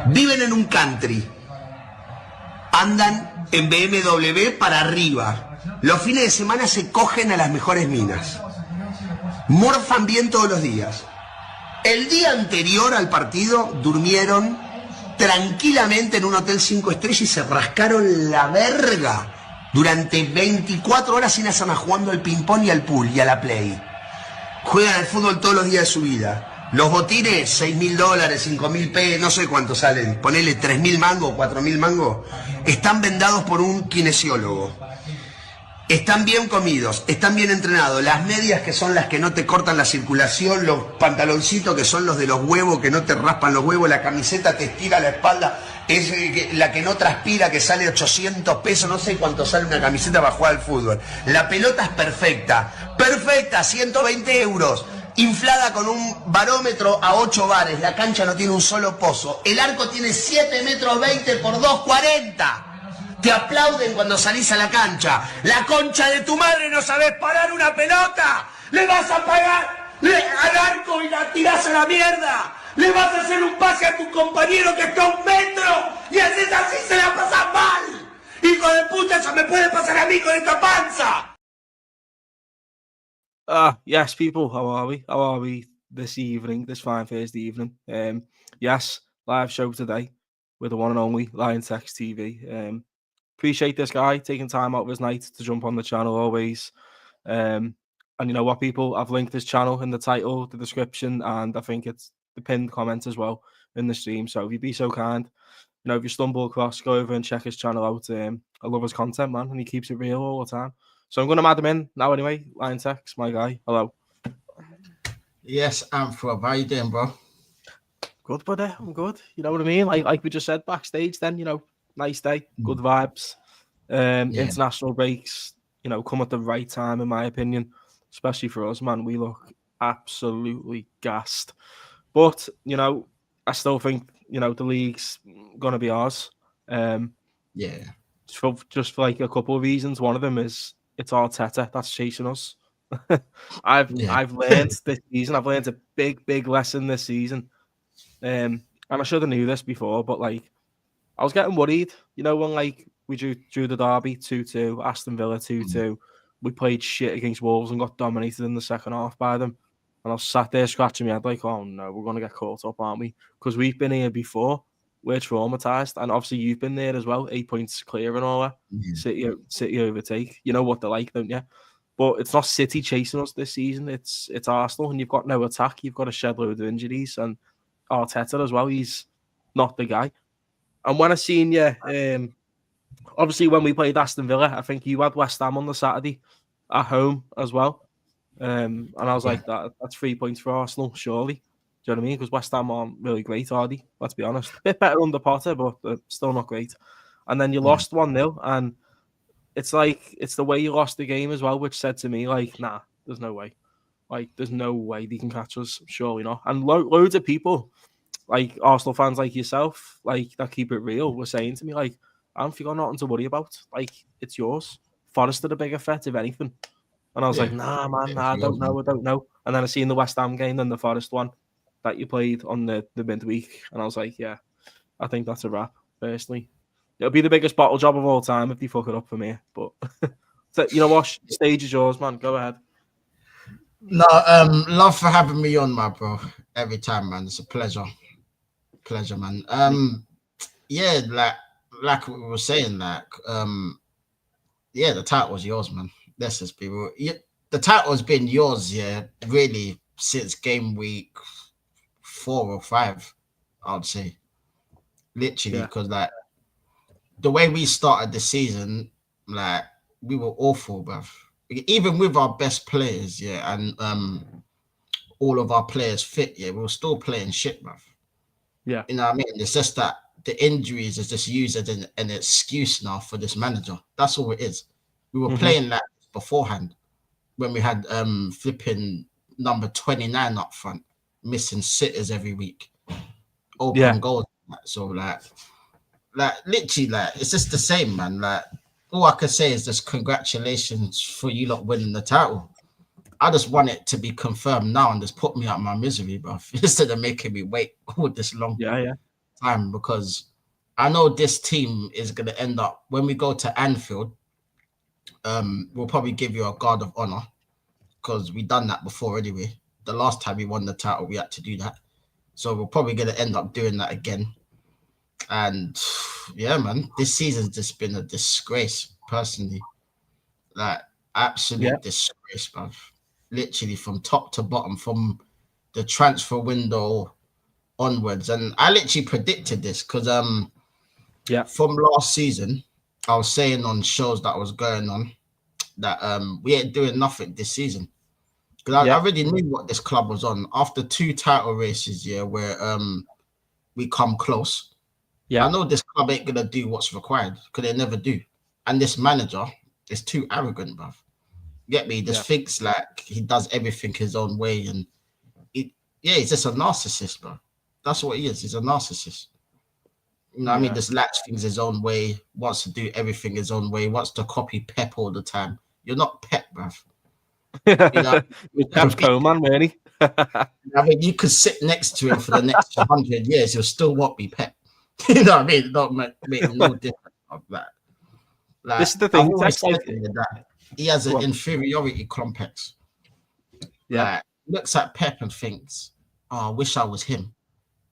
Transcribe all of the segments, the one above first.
Viven en un country. Andan en BMW para arriba. Los fines de semana se cogen a las mejores minas. Morfan bien todos los días. El día anterior al partido durmieron tranquilamente en un hotel 5 estrellas y se rascaron la verga durante 24 horas sin hacer nada, jugando al ping-pong y al pool y a la play. Juegan al fútbol todos los días de su vida. Los botines, $6.000, $5.000, no sé cuánto salen, ponele 3.000 mangos, 4.000 mangos, están vendados por un kinesiólogo. Están bien comidos, están bien entrenados. Las medias, que son las que no te cortan la circulación, los pantaloncitos, que son los de los huevos, que no te raspan los huevos, la camiseta te estira la espalda, es la que no transpira, que sale 800 pesos, no sé cuánto sale una camiseta para jugar al fútbol. La pelota es perfecta, perfecta, 120 euros. Inflada con un barómetro a 8 bares. La cancha no tiene un solo pozo. El arco tiene 7,20 metros por 2,40. Te aplauden cuando salís a la cancha. La concha de tu madre, no sabés parar una pelota. Le vas a pagar al arco y la tirás a la mierda. Le vas a hacer un pase a tu compañero que está a 1 metro. Y haces así, se la pasas mal. Hijo de puta, eso me puede pasar a mí con esta panza. Yes, people, how are we? How are we this evening, this fine Thursday evening? Yes, live show today with the one and only LIONTEKZ TV. Appreciate this guy taking time out of his night to jump on the channel always. And you know what, people? I've linked his channel in the title, the description, and I think it's the pinned comment as well in the stream. So if you'd be so kind, you know, if you stumble across, go over and check his channel out. I love his content, man, and he keeps it real all the time. So I'm going to add him in now anyway. LIONTEKZ, my guy. Hello. Yes, Amphro. How you doing, bro? Good, buddy. I'm good. You know what I mean? Like we just said backstage then, you know, nice day, good vibes. International breaks, you know, come at the right time, in my opinion, especially for us, man. We look absolutely gassed. But, you know, I still think, you know, the league's going to be ours. Just for like a couple of reasons. One of them is it's Arteta that's chasing us. I've learned this season. I've learned a big lesson this season. And I should have knew this before, but like I was getting worried, you know, when like we drew the derby 2-2, Aston Villa 2-2. We played shit against Wolves and got dominated in the second half by them. And I was sat there scratching my head like, oh no, we're gonna get caught up, aren't we? Because we've been here before. We're traumatized, and obviously you've been there as well. 8 points clear and all that. City overtake. You know what they're like, don't you? But it's not City chasing us this season. It's Arsenal, and you've got no attack. You've got a shed load of injuries, and Arteta as well. He's not the guy. And when I seen you, obviously when we played Aston Villa, I think you had West Ham on the Saturday at home as well. And I was like, that's 3 points for Arsenal, surely. Do you know what I mean? Because West Ham aren't really great, are they? Let's be honest. A bit better under Potter, but still not great. And then you lost 1-0, and it's like, it's the way you lost the game as well, which said to me, like, nah, there's no way. Like, there's no way they can catch us. Surely not. And loads of people, like Arsenal fans like yourself, like that keep it real, were saying to me, like, I don't think I've nothing to worry about. Like, it's yours. Forest are the bigger threat, if anything. And I was like, nah, man, nah, I don't know. And then I seen the West Ham game, then the Forest one that you played on the midweek. And I was like, yeah, I think that's a wrap, personally. It'll be the biggest bottle job of all time if they fuck it up for me. But, so, you know what? The stage is yours, man. Go ahead. No, love for having me on, my bro. Every time, man. It's a pleasure. Pleasure, man. Yeah, like we were saying, like, yeah, the title was yours, man. Let's just be real. The title has been yours, yeah, really since game week 4 or 5, I'd say. Literally, because like the way we started the season, like we were awful, bruv. Even with our best players, yeah, and all of our players fit, yeah, we were still playing shit, bruv. Yeah. You know what I mean? It's just that the injuries is just used as an excuse now for this manager. That's all it is. We were playing that beforehand when we had flipping number 29 up front, missing sitters every week, open goals. So like literally, like it's just the same, man. Like all I can say is just congratulations for you lot winning the title. I just want it to be confirmed now and just put me out my misery, bro, instead of making me wait all this long time, because I know this team is going to end up, when we go to Anfield, we'll probably give you a guard of honor, because we done that before anyway. The last time we won the title, we had to do that. So we're probably going to end up doing that again. And yeah, man, this season's just been a disgrace, personally. Like, absolute disgrace, bruv. Literally from top to bottom, from the transfer window onwards. And I literally predicted this because from last season, I was saying on shows that was going on that we ain't doing nothing this season. Because I already knew what this club was on. After 2 title races, where we come close. Yeah, I know this club ain't gonna do what's required because they never do. And this manager is too arrogant, bruv. Get me? He just thinks like he does everything his own way, and he's just a narcissist, bro. That's what he is. He's a narcissist. You know what I mean? Just lacks things his own way, wants to do everything his own way, wants to copy Pep all the time. You're not Pep, bruv. You know, Pep's co-man, really. I mean, you could sit next to him for the next 100 years, he'll still won't be Pep. You know what I mean? It don't make no difference of that. Like, this is the thing. That he has an inferiority complex. Yeah, like, looks at Pep and thinks, "Oh, I wish I was him."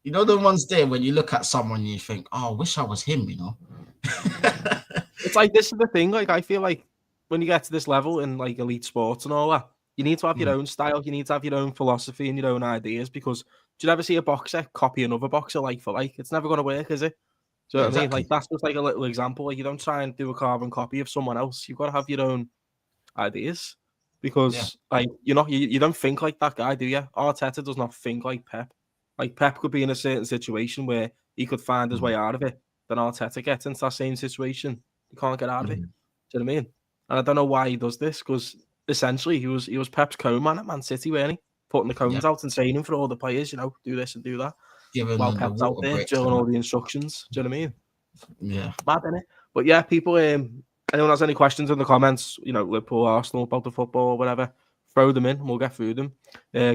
You know the ones there when you look at someone and you think, "Oh, I wish I was him." You know, it's like this is the thing. Like I feel like when you get to this level in like elite sports and all that, you need to have your own style. You need to have your own philosophy and your own ideas, because do you ever see a boxer copy another boxer like for like? It's never going to work, is it? Do you know what I mean? Like that's just like a little example. Like you don't try and do a carbon copy of someone else. You've got to have your own ideas, because like you don't think like that guy, do you? Arteta does not think like Pep. Like Pep could be in a certain situation where he could find his way out of it. Then Arteta gets into that same situation. He can't get out of it. Do you know what I mean? And I don't know why he does this, because essentially he was Pep's co-man at Man City, weren't he? Putting the cones out and training for all the players, do this and do that. While Pep's out there doing all the instructions. Do you know what I mean? Yeah. Mad, innit? But yeah, people, anyone has any questions in the comments, Liverpool, Arsenal, about the football or whatever, throw them in and we'll get through them.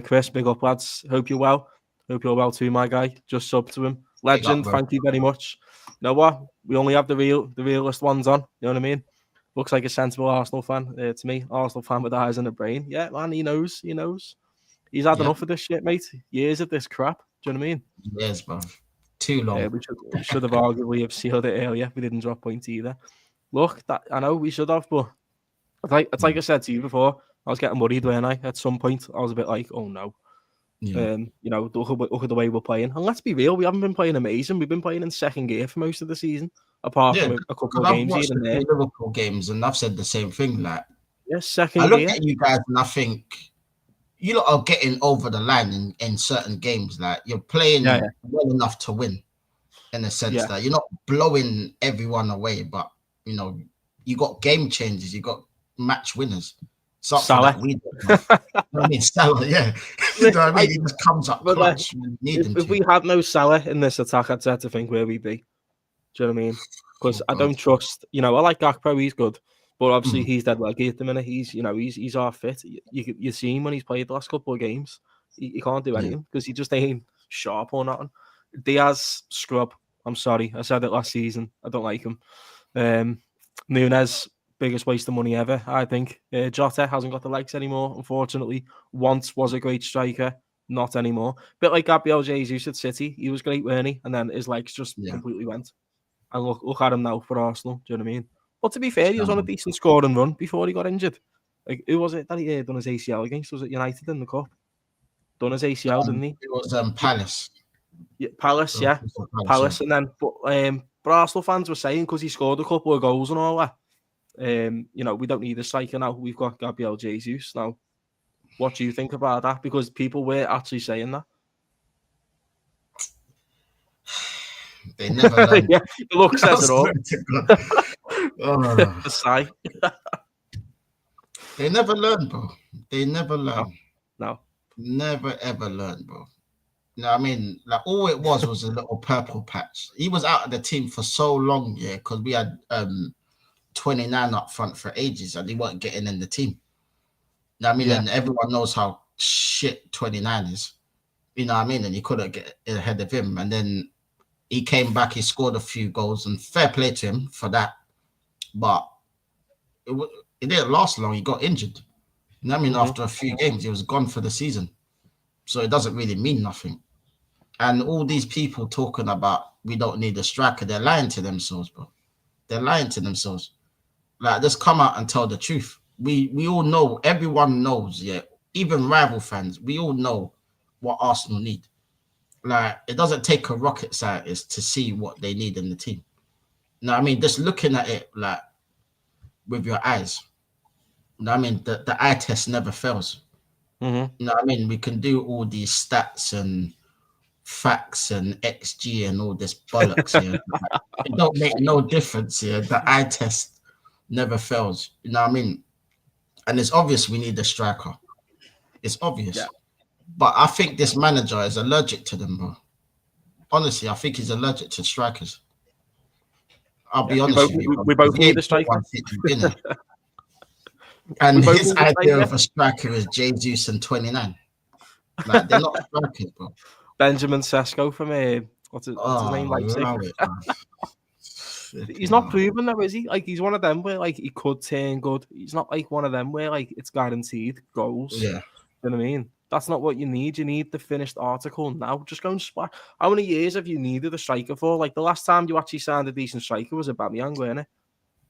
Chris, big up, lads. Hope you're well. Hope you're well too, my guy. Just sub to him. Legend, thank you very much. You know what? We only have the realest ones on. You know what I mean? Looks like a sensible Arsenal fan to me. Arsenal fan with eyes and a brain. Yeah, man, he knows. He's had enough of this shit, mate. Years of this crap. Do you know what I mean? Yes, bro. Too long. We should have arguably have sealed it earlier. We didn't drop points either. Look, I know we should have, but it's like I said to you before, I was getting worried, weren't I? At some point, I was a bit like, oh no. Yeah. Look at the way we're playing. And let's be real, we haven't been playing amazing. We've been playing in second gear for most of the season, apart from a couple of games here and there. Liverpool games, and I've said the same thing. Like, second I look gear. at you guys and I think you lot are getting over the line in certain games. Like you're playing well enough to win, in a sense that you're not blowing everyone away, but you got game changers, you got match winners. Salah. We I mean, Salah, yeah. You know what I mean? He just comes up clutch. If we had no Salah in this attack, I'd start to think where we'd be. Do you know what I mean? Because I don't trust. I like Gakpo. He's good, but obviously he's dead leggy at the minute. He's half fit. You see him when he's played the last couple of games. He can't do anything because he just ain't sharp or nothing. Diaz, scrub. I'm sorry, I said it last season. I don't like him. Nunez, biggest waste of money ever, I think. Jota hasn't got the legs anymore, unfortunately. Once was a great striker, not anymore. Bit like Gabriel Jesus at City. He was great, weren't he? And then his legs just completely went. And look at him now for Arsenal. Do you know what I mean? But to be fair, he was on a decent scoring run before he got injured. Like, who was it that he done his ACL against? Was it United in the Cup? Done his ACL, didn't he? It was Palace. Yeah, Palace, yeah. Palace. And then, but Arsenal fans were saying, because he scored a couple of goals and all that, we don't need a striker now. We've got Gabriel Jesus now. What do you think about that? Because people were actually saying that. They never learned. Yeah, the look says it all. The sigh. They never learn, bro. They never learn. No. Never ever learn, bro. You know what I mean? Like, all it was a little purple patch. He was out of the team for so long, because we had 29 up front for ages and they weren't getting in the team. I mean, and everyone knows how shit 29 is. You know what I mean? And you couldn't get ahead of him. And then he came back, he scored a few goals, and fair play to him for that. But it didn't last long. He got injured. You know what I mean? After a few games, he was gone for the season. So it doesn't really mean nothing. And all these people talking about we don't need a striker, they're lying to themselves, bro. They're lying to themselves. Like, just come out and tell the truth. We all know, everyone knows, yeah, even rival fans, we all know what Arsenal need. Like, it doesn't take a rocket scientist to see what they need in the team. You know what I mean? Just looking at it, like, with your eyes. You know what I mean? The eye test never fails. You know what I mean? We can do all these stats and facts and XG and all this bollocks here. It don't make no difference here. The eye test never fails. You know what I mean? And it's obvious we need a striker. It's obvious. Yeah. But I think this manager is allergic to them, bro. Honestly, I think he's allergic to strikers. I'll be honest with you. We both need a striker. And his idea of a striker is Jesus and 29. Like, they're not strikers, bro. Benjamin Sesko from what's his name? Leipzig. He's not proven though, is he? Like, he's one of them where like he could turn good. He's not like one of them where like it's guaranteed goals. Yeah. You know what I mean? That's not what you need. You need the finished article now. Just go and splash. How many years have you needed a striker for? Like, the last time you actually signed a decent striker was Aubameyang, wasn't it?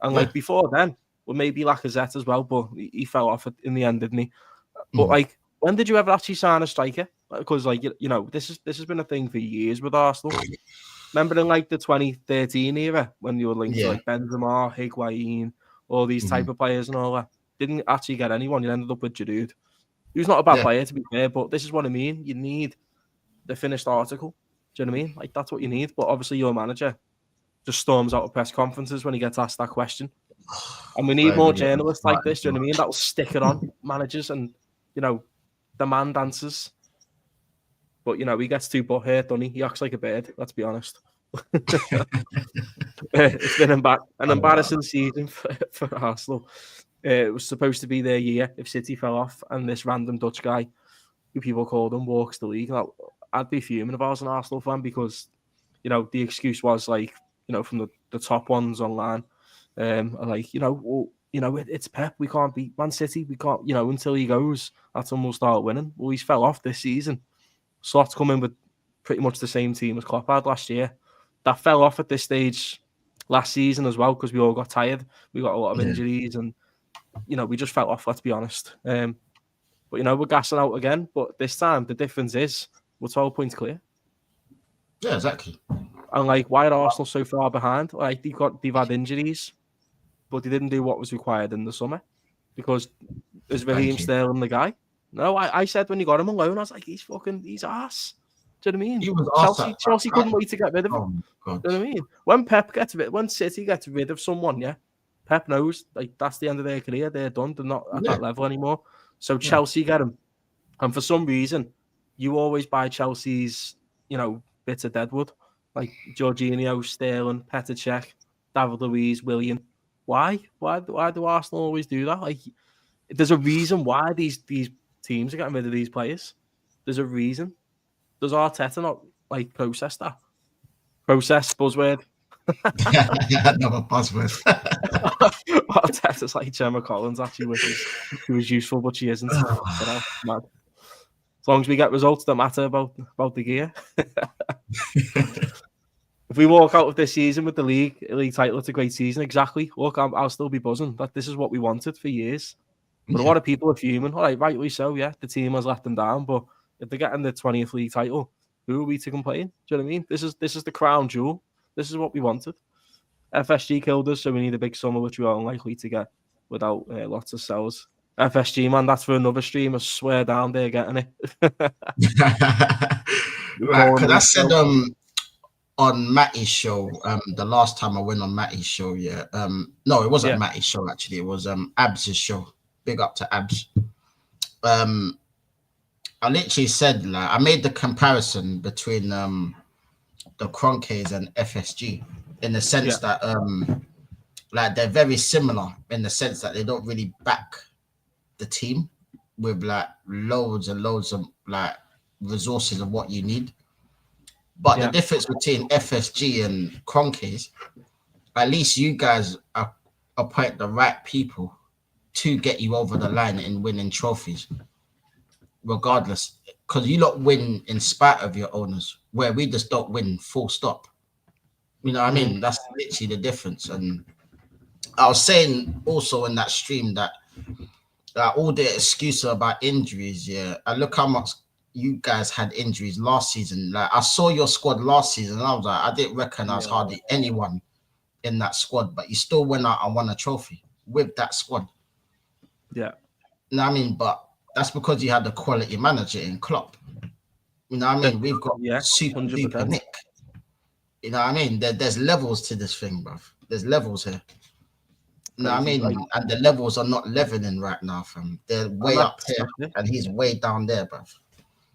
And like before then, well, maybe Lacazette as well, but he fell off in the end, didn't he? But like, when did you ever actually sign a striker? Because like, you know, this has been a thing for years with Arsenal. Remember in like the 2013 era when you were linked to like Benzema, Higuain, all these type of players and all that. Didn't actually get anyone. You ended up with Giroud. He was not a bad player, to be fair, but this is what I mean. You need the finished article. Do you know what I mean? Like, that's what you need. But obviously your manager just storms out of press conferences when he gets asked that question. And we need more journalists like this, do you know what I mean? That will stick it on managers and, you know, demand answers. But, you know, he gets too butthurt, doesn't he? He acts like a bird, let's be honest. It's been an embarrassing season for Arsenal. It was supposed to be their year if City fell off and this random Dutch guy, who people called him, walks the league. Now, I'd be fuming if I was an Arsenal fan because, you know, the excuse was like, you know, from the top ones online, like, it's Pep. We can't beat Man City. We can't, you know, until he goes, that's when we'll start winning. Well, he's fell off this season. Slot's come in with pretty much the same team as Klopp had last year. That fell off at this stage last season as well because we all got tired. We got a lot of injuries and, you know, we just fell off, let's be honest. But, you know, we're gassing out again. But this time, the difference is we're 12 points clear. Yeah, exactly. And, like, why are Arsenal so far behind? Like, they've had injuries, but they didn't do what was required in the summer because is Raheem Sterling the guy? No, I said when you got him on loan, I was like, he's ass. Do you know what I mean? Chelsea couldn't wait to get rid of him. Do you know what I mean? When City gets rid of someone, Pep knows like that's the end of their career. They're done. They're not at that level anymore. So Chelsea get him, and for some reason, you always buy Chelsea's, you know, bits of deadwood like Jorginho, Sterling, Petr Cech, David Luiz, Willian. Why do Arsenal always do that? Like, there's a reason why these teams are getting rid of these players. There's a reason. Does Arteta not like process that? Process buzzword. Another buzzword. Arteta's like Gemma Collins actually wishes she was useful, but she isn't. Mad. As long as we get results that matter about the gear. If we walk out of this season with the league title, it's a great season. Exactly. Look, I'll still be buzzing. That this is what we wanted for years. But a lot of people are fuming. All right, rightly so. Yeah, the team has let them down. But if they're getting the 20th league title, who are we to complain? Do you know what I mean? This is the crown jewel. This is what we wanted. FSG killed us, so we need a big summer, which we are unlikely to get without lots of sells. FSG, man, that's for another stream. I swear down they're getting it. Right, because I said on Matty's show, the last time I went on Matty's show, no, it wasn't Matty's show actually. It was Abs's show. Big up to Abs. I literally said, like, I made the comparison between the Kroenkes and FSG in the sense that like they're very similar in the sense that they don't really back the team with like loads and loads of like resources of what you need. But the difference between FSG and Kroenke, at least you guys appoint the right people to get you over the line in winning trophies, regardless. Because you lot win in spite of your owners, where we just don't win full stop. You know what I mean? That's literally the difference. And I was saying also in that stream that all the excuses about injuries, I look how much you guys had injuries last season. Like I saw your squad last season, and I was like, I didn't recognize hardly anyone in that squad, but you still went out and won a trophy with that squad. Yeah. You know what I mean? But that's because you had the quality manager in Klopp. You know what I mean? We've got super Nick. You know what I mean? There's levels to this thing, bruv. There's levels here. You know what I mean? Like, and the levels are not leveling right now, fam. They're way up here, and he's way down there, bruv.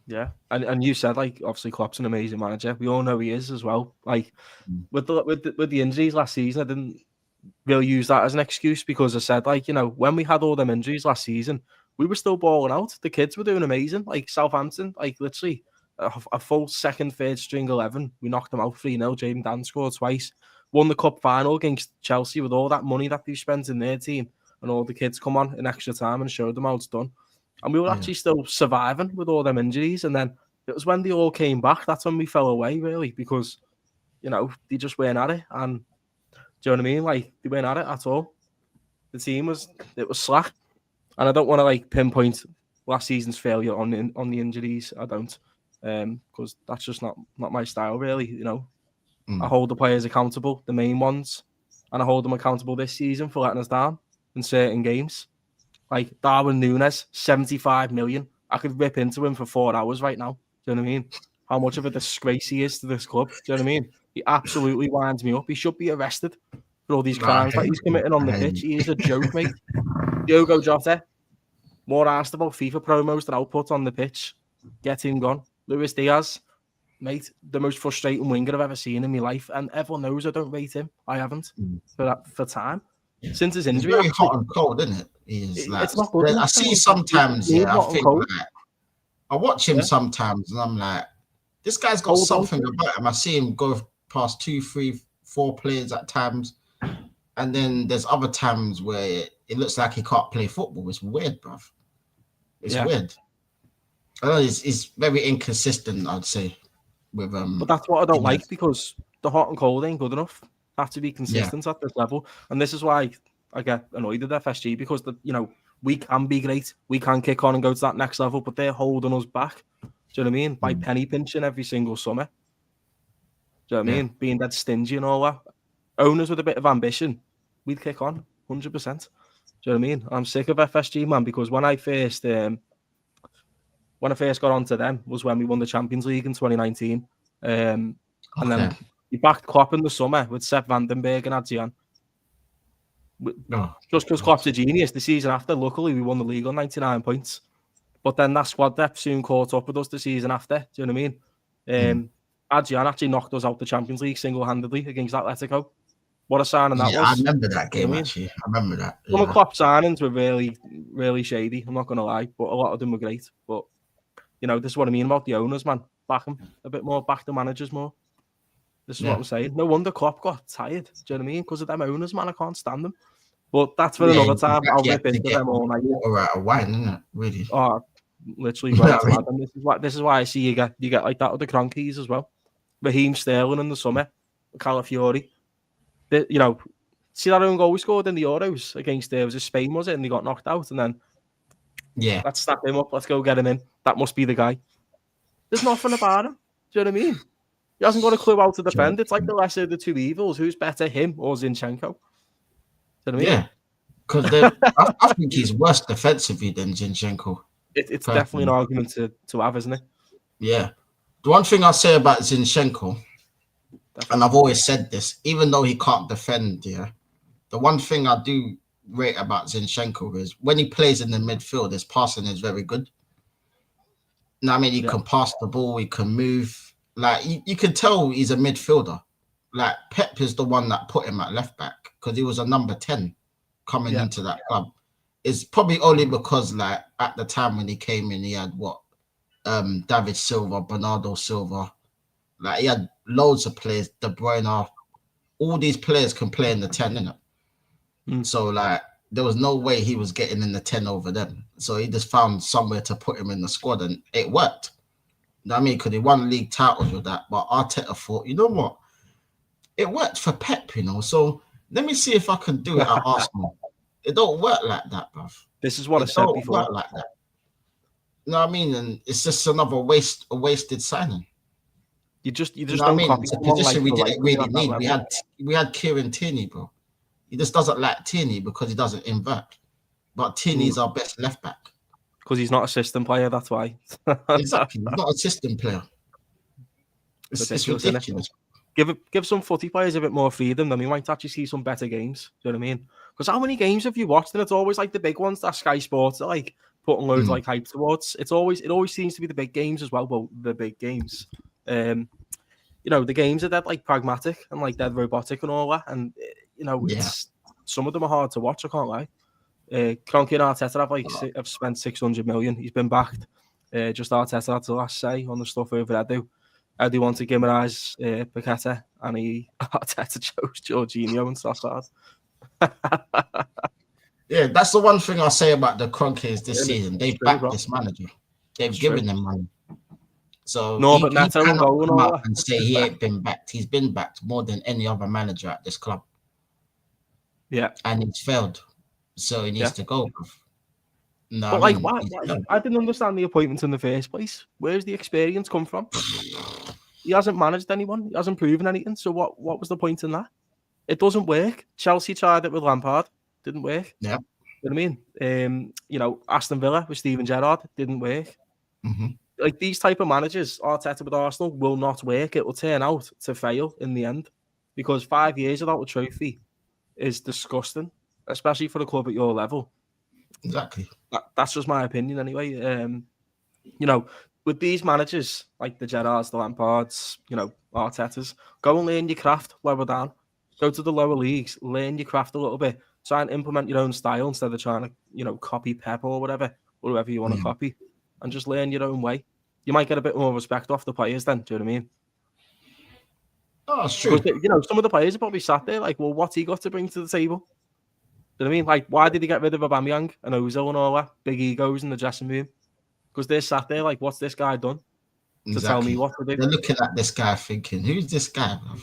Yeah, and you said like obviously Klopp's an amazing manager. We all know he is as well. Like with the injuries last season, I didn't really use that as an excuse because I said like, you know, when we had all them injuries last season, we were still balling out. The kids were doing amazing. Like Southampton, like literally a full second, third string 11. We knocked them out 3-0. Jaden Dan scored twice. Won the cup final against Chelsea with all that money that they spent in their team, and all the kids come on in extra time and showed them how it's done. And we were actually still surviving with all them injuries. And then it was when they all came back, that's when we fell away, really, because, you know, they just weren't at it. And do you know what I mean? Like, they weren't at it at all. The team was slack. And I don't want to, like, pinpoint last season's failure on the injuries. I don't. Because that's just not my style, really, you know. I hold the players accountable, the main ones. And I hold them accountable this season for letting us down in certain games. Like Darwin Núñez, 75 million. I could rip into him for 4 hours right now. Do you know what I mean? How much of a disgrace he is to this club. Do you know what I mean? He absolutely winds me up. He should be arrested for all these crimes that he's committing on the pitch. He is a joke, mate. Diogo Jota, more asked about FIFA promos than output on the pitch. Get him gone. Luis Diaz, mate, the most frustrating winger I've ever seen in my life. And everyone knows I don't rate him. I haven't for time. Since his injury, it's very hot and cold, isn't it? It's not good. I see sometimes, I think like, I watch him sometimes, and I'm like, this guy's got something about him. I see him go past 2, 3, 4 players at times, and then there's other times where it looks like he can't play football. It's weird, bruv. It's weird. I know it's very inconsistent, I'd say. With but that's what I don't like, because the hot and cold ain't good enough. Have to be consistent at this level, and this is why I get annoyed at FSG, because we can be great, we can kick on and go to that next level, but they're holding us back. Do you know what I mean? By penny pinching every single summer. Do you know what I mean? Being dead stingy and all that. Owners with a bit of ambition, we'd kick on 100%. Do you know what I mean? I'm sick of FSG, man, because when I first got onto them was when we won the Champions League in 2019, and then. He backed Klopp in the summer with Sepp Vandenberg and Adrian. Just because Klopp's a genius. The season after, luckily, we won the league on 99 points. But then that squad depth soon caught up with us the season after. Do you know what I mean? Adrian actually knocked us out the Champions League single-handedly against Atletico. What a signing that was. I remember that game, actually. I remember that. Some of Klopp's signings were really, really shady. I'm not going to lie. But a lot of them were great. But, you know, this is what I mean about the owners, man. Back them a bit more. Back the managers more. This is what I'm saying. No wonder Klopp got tired. Do you know what I mean? Because of them owners, man. I can't stand them. But that's for another time. I'll rip into them all night. Water out of wine, isn't it? Really? Oh, literally. Right. And this is why I see you get like that with the Kroenkes as well. Raheem Sterling in the summer, Calafiori. You know, see that own goal we scored in the Euros against was it Spain, was it? And they got knocked out, and then let's snap him up. Let's go get him in. That must be the guy. There's nothing about him. Do you know what I mean? He hasn't got a clue how to defend. It's like the lesser of the two evils. Who's better, him or Zinchenko? Do you know what I mean? Yeah, because I think he's worse defensively than Zinchenko. It's definitely an argument to have, isn't it? Yeah. The one thing I'll say about Zinchenko, and I've always said this, even though he can't defend, the one thing I do rate about Zinchenko is when he plays in the midfield, his passing is very good. Now, I mean, he can pass the ball, he can move. Like, you can tell he's a midfielder. Like, Pep is the one that put him at left back because he was a number 10 coming into that club. it's probably only because like at the time when he came in, he had what David Silva, Bernardo Silva, like he had loads of players. De Bruyne, all these players can play in the 10, innit? So like there was no way he was getting in the 10 over them. So he just found somewhere to put him in the squad, and it worked. You know what I mean? Because he won league titles with that. But Arteta thought, you know what? It worked for Pep, you know. So let me see if I can do it at Arsenal. It don't work like that, bruv. This is what I said before. Work like that. You know what I mean? And it's just another wasted signing. You just You know don't what I mean? copy It's a someone position we didn't really at that need. level. We had Kieran Tierney, bro. He just doesn't like Tierney because he doesn't invert. But Tierney's our best left back. Because he's not a system player, that's why. Exactly. He's not a system player. It's ridiculous. Give some footy players a bit more freedom, then we might actually see some better games. Do you know what I mean? Because how many games have you watched? And it's always like the big ones that Sky Sports are like putting loads like hype towards. It always seems to be the big games as well. Well, the big games. You know, the games are that like pragmatic and like dead robotic and all that. And you know, it's some of them are hard to watch. I can't lie. Kroenke and Arteta have spent 600 million. He's been backed. Just Arteta had the last say on the stuff over there. How do you want to Guimaraes, Paqueta, and Arteta chose Jorginho and Sassard. Yeah, that's the one thing I'll say about the Kroenkes this season. They've backed this manager. They've given him money. So but he cannot come up and say he ain't been backed. He's been backed more than any other manager at this club. Yeah. And he's failed. So he needs to go. No, but like, why? I didn't understand the appointment in the first place. Where's the experience come from? He hasn't managed anyone. He hasn't proven anything. So what was the point in that? It doesn't work. Chelsea tried it with Lampard. Didn't work. Yeah. You know what I mean? You know, Aston Villa with Steven Gerrard didn't work. Like these type of managers, Arteta with Arsenal, will not work. It will turn out to fail in the end. Because 5 years without a trophy is disgusting, especially for a club at your level. Exactly. That's just my opinion anyway. You know, with these managers, like the Gerrards, the Lampards, you know, Artetas, go and learn your craft lower down. Go to the lower leagues, learn your craft a little bit. Try and implement your own style instead of trying to, you know, copy Pep or whatever you want to copy. And just learn your own way. You might get a bit more respect off the players then, do you know what I mean? Oh, it's true. Because, you know, some of the players are probably sat there like, well, what's he got to bring to the table? Do you know what I mean? Like, why did he get rid of Aubameyang and Ozil and all that? Big egos in the dressing room. Because they're sat there like, what's this guy done to tell me what to do? They're looking at this guy thinking, who's this guy, bro?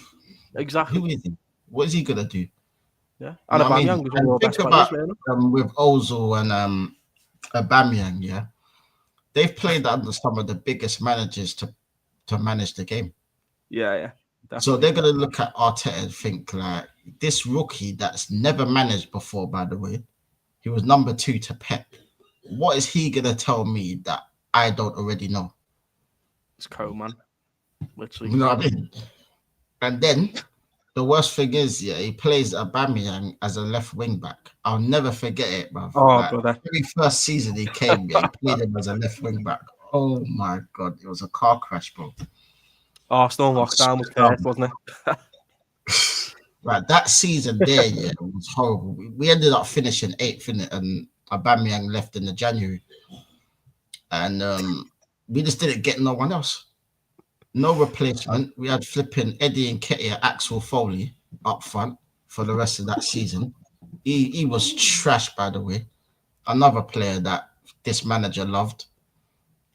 Exactly. Who is he? What is he going to do? Yeah. And Aubameyang was one of your best players, with Ozil and Aubameyang, yeah, they've played under some of the biggest managers to manage the game. Yeah. Definitely. So they're going to look at Arteta and think like, this rookie that's never managed before, by the way, he was number 2 to Pep. What is he going to tell me that I don't already know? It's cold, man. Literally. You know what I mean? And then the worst thing is, he plays Aubameyang as a left wing back. I'll never forget it, bro. Brother. The very first season he came, he played him as a left wing back. Oh my God, it was a car crash, bro. Arsenal lockdown was cursed, wasn't it? Right, that season there, it was horrible. We ended up finishing 8th in it, and Aubameyang left in the January, and we just didn't get no one else. No replacement. We had flipping Eddie Nketiah, Axel Foley up front for the rest of that season. He was trash, by the way. Another player that this manager loved,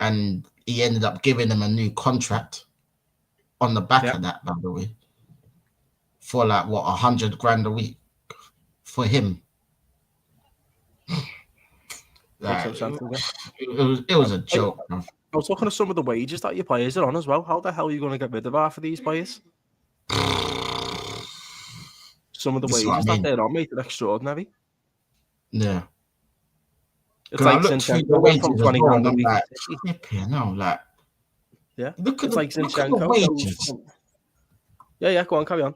and he ended up giving him a new contract on the back of that, by the way, for like what, $100,000 a week for him. Like, it was a joke, man. I was looking at some of the wages that your players are on as well. How the hell are you going to get rid of half of these players? Some of the wages that they're on, mate, are extraordinary. Yeah. It's like Zinchenko went from 20 grand a week. Yeah. Look at Zinchenko. Wages. Yeah, go on, carry on.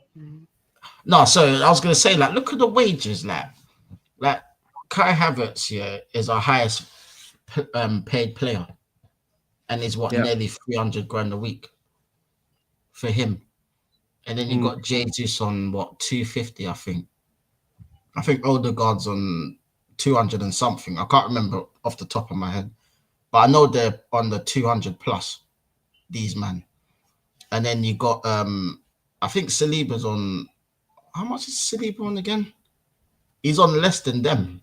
No, so I was going to say, like, look at the wages, like Kai Havertz here is our highest paid player. And he's nearly $300,000 a week for him. And then you got Jesus on 250, I think. I think Odegaard's on 200 and something. I can't remember off the top of my head, but I know they're on the 200 plus. These man, and then you got I think Saliba's on. How much is Saliba on again? He's on less than them.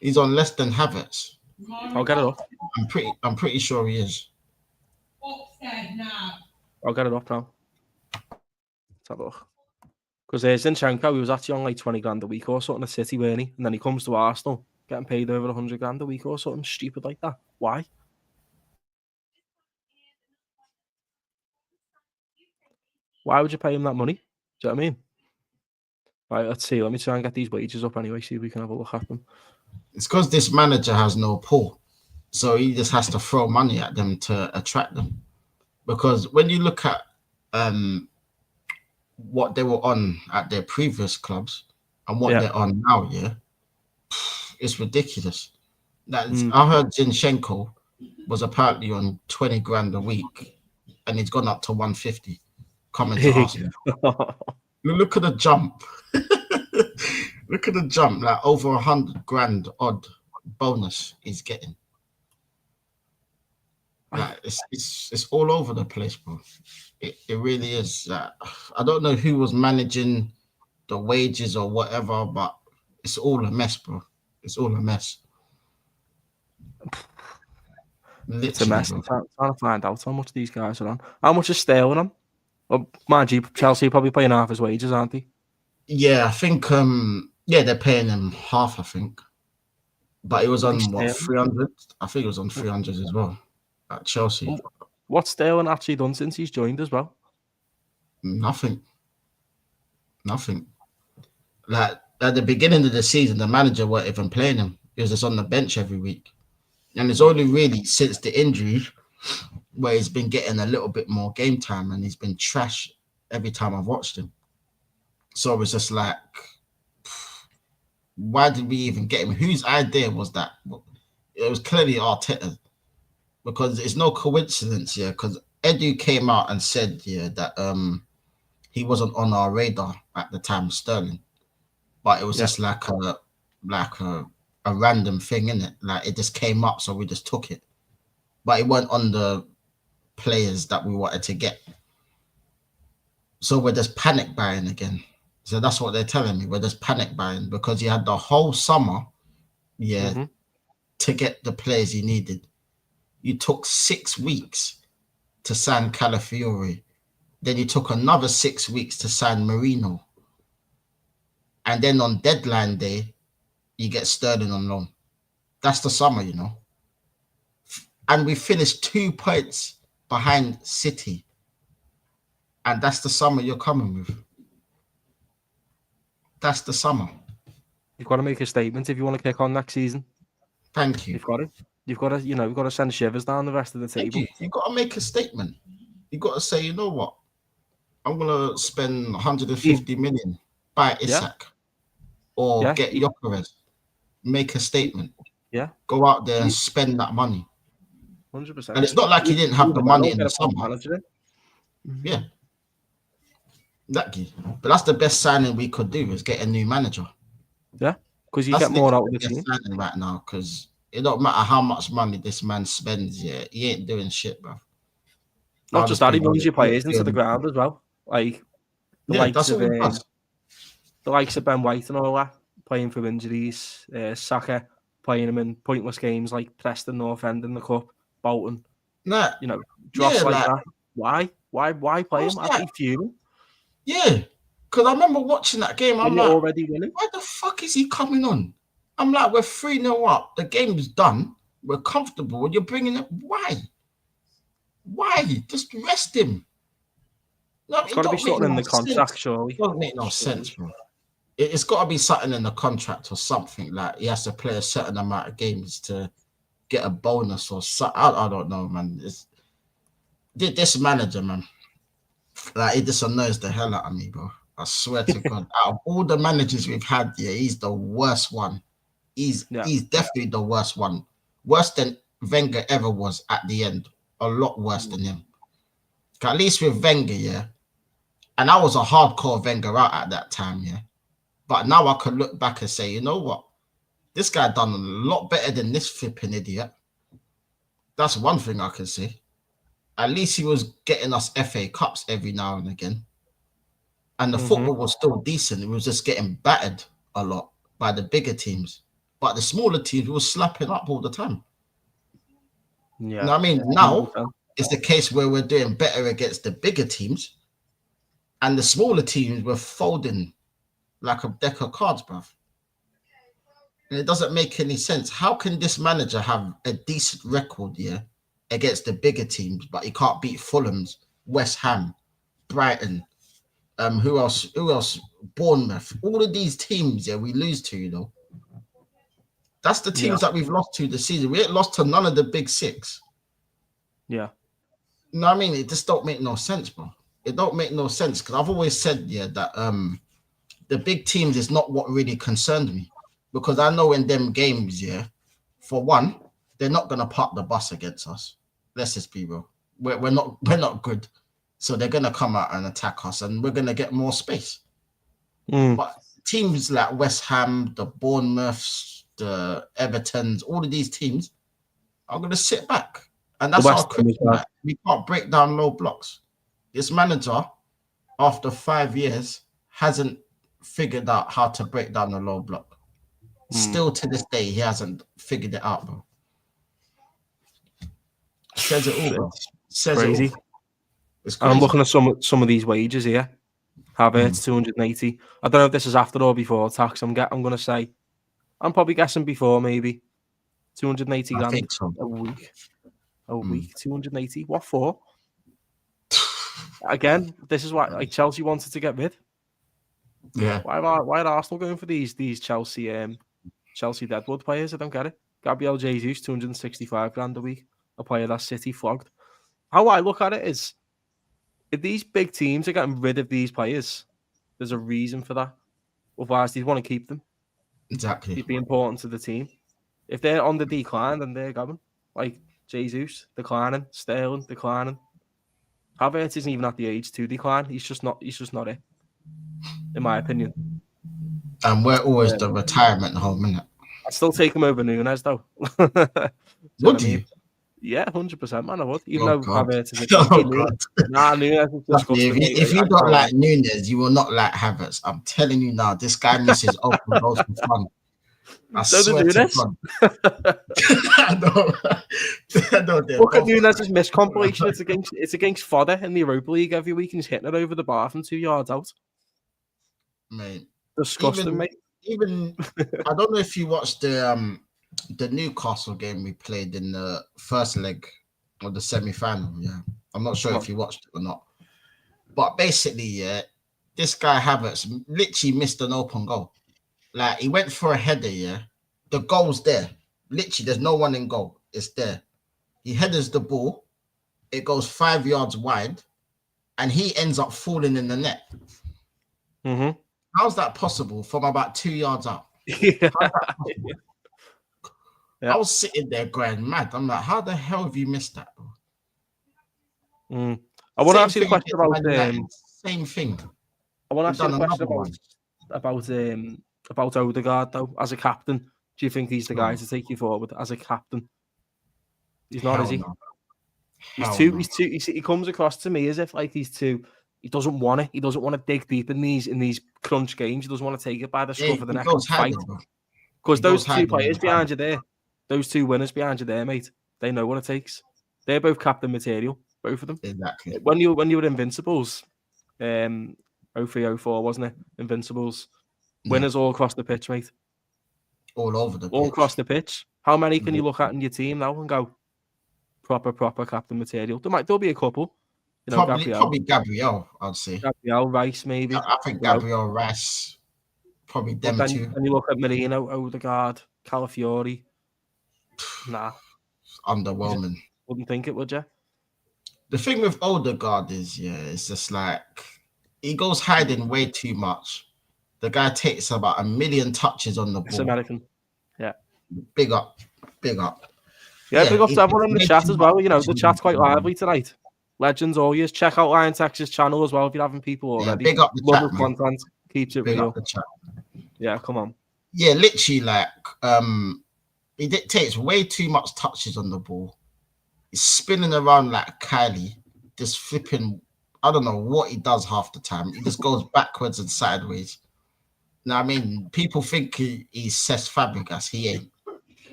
He's on less than Havertz. I'll get it up. I'm pretty sure he is. I'll get it up now. Let's have a look. Because Zinchenko, he was actually on like 20 grand a week or something at City, weren't he? And then he comes to Arsenal, getting paid over 100 grand a week or something stupid like that. Why? Why would you pay him that money? Do you know what I mean? Right, let's see. Let me try and get these wages up anyway, see if we can have a look at them. It's because this manager has no pull. So he just has to throw money at them to attract them. Because when you look at what they were on at their previous clubs and what they're on now, it's ridiculous. I heard Zinchenko was apparently on 20 grand a week and he's gone up to 150 coming to Arsenal. Look at the jump. Look at the jump, like over 100 grand odd bonus he's getting. Like, it's all over the place, bro. It really is. I don't know who was managing the wages or whatever, but it's all a mess, bro. It's all a mess. Literally, it's a mess. I'm trying to find out how much these guys are on. How much is Sterling on? Well, mind you, Chelsea are probably paying half his wages, aren't they? Yeah, I think. They're paying him half. I think, but it was on what 300. I think it was on 300 as well at Chelsea. What's Sterling actually done since he's joined as well? Nothing. Like at the beginning of the season, the manager weren't even playing him. He was just on the bench every week, and it's only really since the injury where he's been getting a little bit more game time, and he's been trash every time I've watched him. So it was just like, why did we even get him? Whose idea was that? It was clearly Arteta, because it's no coincidence, because Edu came out and said, that he wasn't on our radar at the time, Sterling, but it was just like a random thing, innit? Like it just came up, so we just took it, but it weren't on the players that we wanted to get. So we're just panic buying again. So that's what they're telling me. We're just panic buying because you had the whole summer, to get the players you needed. You took 6 weeks to sign Calafiori. Then you took another 6 weeks to sign Marino. And then on deadline day, you get Sterling on loan. That's the summer, And we finished 2 points behind City. And that's the summer you're coming with. That's the summer. You've got to make a statement if you want to kick on next season. Thank you. You've got to, you've got to send shivers down the rest of the table. You've got to make a statement. You've got to say, you know what? I'm going to spend 150 million, buy Isak, or get Gyökeres. Make a statement. Yeah. Go out there and spend that money. 100%. And it's not like you didn't have the money in the summer. Yeah. Exactly. But that's the best signing we could do, is get a new manager. Yeah. Because you get more out of the team right now, because it don't matter how much money this man spends, he ain't doing shit, bro. Not just that, he runs your players into the ground as well. Like the likes of Ben White and all that, playing for injuries, Saka playing him in pointless games like Preston North End in the Cup, Bolton. Dross like that. Why play him? I'd be fuming. Yeah, because I remember watching that game. I'm like, already winning. Why the fuck is he coming on? I'm like, we're 3-0 up. The game's done. We're comfortable. You're bringing it. Why? Just rest him. No, it's got to be something in the contract, surely. It doesn't make no sense, bro. It's got to be something in the contract or something. Like he has to play a certain amount of games to get a bonus or something. I don't know, man. This manager, man. Like, it just annoys the hell out of me, bro. I swear to God. Out of all the managers we've had, he's the worst one. He's definitely the worst one. Worse than Wenger ever was at the end. A lot worse than him. At least with Wenger, and I was a hardcore Wenger out at that time, But now I can look back and say, you know what? This guy done a lot better than this flipping idiot. That's one thing I can say. At least he was getting us FA Cups every now and again. And the football was still decent. It was just getting battered a lot by the bigger teams. But the smaller teams were slapping up all the time. Yeah. You know what I mean? Now, it's the case where we're doing better against the bigger teams. And the smaller teams were folding like a deck of cards, bruv. And it doesn't make any sense. How can this manager have a decent record here against the bigger teams, but he can't beat Fulham's, West Ham, Brighton, who else? Bournemouth. All of these teams, we lose to, you know. That's the teams that we've lost to this season. We ain't lost to none of the big six. Yeah. You know what I mean? It just don't make no sense, bro. It don't make no sense, because I've always said, that the big teams is not what really concerned me. Because I know in them games, for one, they're not gonna park the bus against us. Let's just be real. We're not good. So they're gonna come out and attack us, and we're gonna get more space. But teams like West Ham, the Bournemouths, the Evertons, all of these teams are gonna sit back. And that's our kryptonite. We can't break down low blocks. This manager, after 5 years, hasn't figured out how to break down a low block. Still to this day, he hasn't figured it out, bro. Says it all, bro. Says crazy. It all. It's crazy. I'm looking at some of these wages here. Havertz 280. I don't know if this is after or before tax. I'm gonna say, I'm probably guessing before, maybe 280 grand think so. a week. A week, 280. What for? Again, this is what Chelsea wanted to get rid. Yeah. Why are Arsenal going for these Chelsea Deadwood players? I don't get it. Gabriel Jesus, 265 grand a week. A player that City flogged. How I look at it is, if these big teams are getting rid of these players, there's a reason for that. Otherwise, they'd want to keep them. Exactly. It'd be important to the team. If they're on the decline, then they're going. Like Jesus, declining. Sterling, declining. Havertz isn't even at the age to decline. He's just not it, in my opinion. And we're always the retirement home, innit? I'd still take him over Nunes, though. Would you? Yeah, 100%, man, I would. Even though Havertz is Nunes is disgusting. If you don't like Nunes, you will not like Havertz. I'm telling you now, this guy misses open goals for fun. I swear to God. I know. Look at Nunes' missed compilation. It's against Fodder in the Europa League every week, and he's hitting it over the bar from 2 yards out. Mate. Disgusting, mate. Even I don't know if you watched the Newcastle game we played in the first leg of the semi-final. Yeah, I'm not sure if you watched it or not. But basically, this guy Havertz literally missed an open goal. Like, he went for a header. The goal's there. Literally, there's no one in goal. It's there. He headers the ball. It goes 5 yards wide, and he ends up falling in the net. How's that possible from about 2 yards out? Yeah. I was sitting there going mad. I'm like, how the hell have you missed that, bro? I want to ask you a question about same thing. I want to ask you a question about Odegaard, though, as a captain. Do you think he's the guy to take you forward as a captain? He's not, is he? No. He comes across to me as if like he doesn't want it. He doesn't want to dig deep in these crunch games. He doesn't want to take it by the scruff of the neck and fight. Because those two players behind you there, those two winners behind you there, mate, they know what it takes. They're both captain material, both of them. Exactly. When you were Invincibles, 03-04, wasn't it? Invincibles. Winners all across the pitch, mate. All over the pitch. All across the pitch. How many can you look at in your team now and go, proper captain material? There'll be a couple. You know, probably Gabriel, I'd say. Gabriel, Rice, maybe. I think Gabriel, Rice, probably them two. And you look at Merino, Odegaard, Calafiori. Nah. Underwhelming. Wouldn't think it, would you? The thing with Odegaard is, it's just like, he goes hiding way too much. The guy takes about 1 million touches on the ball. It's American. Yeah. Big up. Yeah, big up to everyone in the chat as well. You know, the chat's quite lively tonight. Legends all years. Check out LIONTEKZ's channel as well if you're having people already. Big up the chat, content. Keeps it big real. Up the chat. Yeah, come on. Yeah, literally, like, he takes way too much touches on the ball. He's spinning around like Kylie, just flipping. I don't know what he does half the time. He just goes backwards and sideways. You know what I mean? People think he's Cesc Fabregas. He ain't.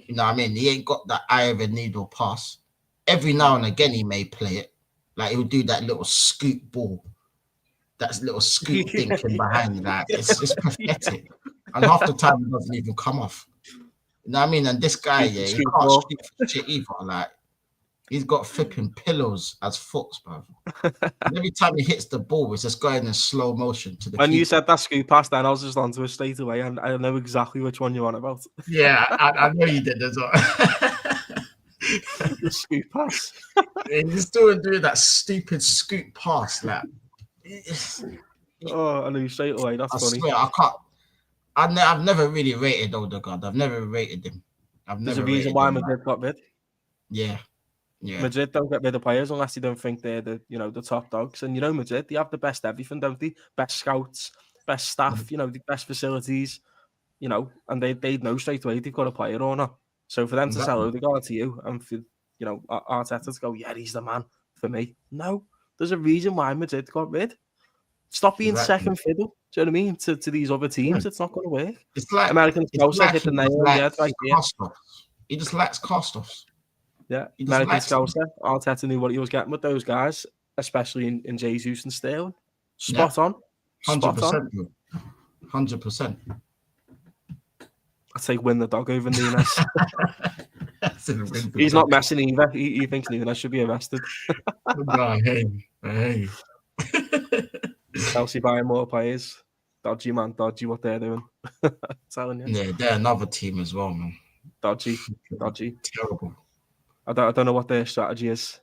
You know what I mean? He ain't got that eye of a needle pass. Every now and again, he may play it. Like, he'll do that little scoop ball. That little scoop thinking behind that. It's pathetic. And half the time, it doesn't even come off. You know what I mean? And this guy, yeah, he can't shoot for shit either. Like, he's got flipping pillows as foots, bro. Every time he hits the ball, it's just going in slow motion to the When keeper. you said that scoop pass, then I was just onto it straight away, and I know exactly which one you're on about. Yeah, I know you did as well. The scoop pass. He's still doing that stupid scoop pass, like. Oh, I knew straight away. That's funny. Swear, I can't. I've never really rated Odegaard. I've never rated him. There's a reason why Madrid got rid. Yeah. Madrid don't get rid of players unless they don't think they're the top dogs. And Madrid, they have the best everything, don't they? Best scouts, best staff, the best facilities, and they know straight away they've got a player or not. So for them to sell Odegaard to you and for Arteta to go, yeah, he's the man for me. No, there's a reason why Madrid got rid. Stop being second fiddle. Do you know what I mean? To these other teams, it's not going to work. It's like American scouts hit the nail on the head right here. He just lacks cast-offs. Yeah, American scouts. Arteta knew what he was getting with those guys, especially in Jesus and Sterling. Spot on. 100%. 100%. I'd say win the dog over Nunes. He's not messing either. He thinks Nunes should be arrested. No, hey. Chelsea buying more players. Dodgy, man. Dodgy what they're doing. Telling you. Yeah, they're another team as well, man. Dodgy. Terrible. I don't know what their strategy is.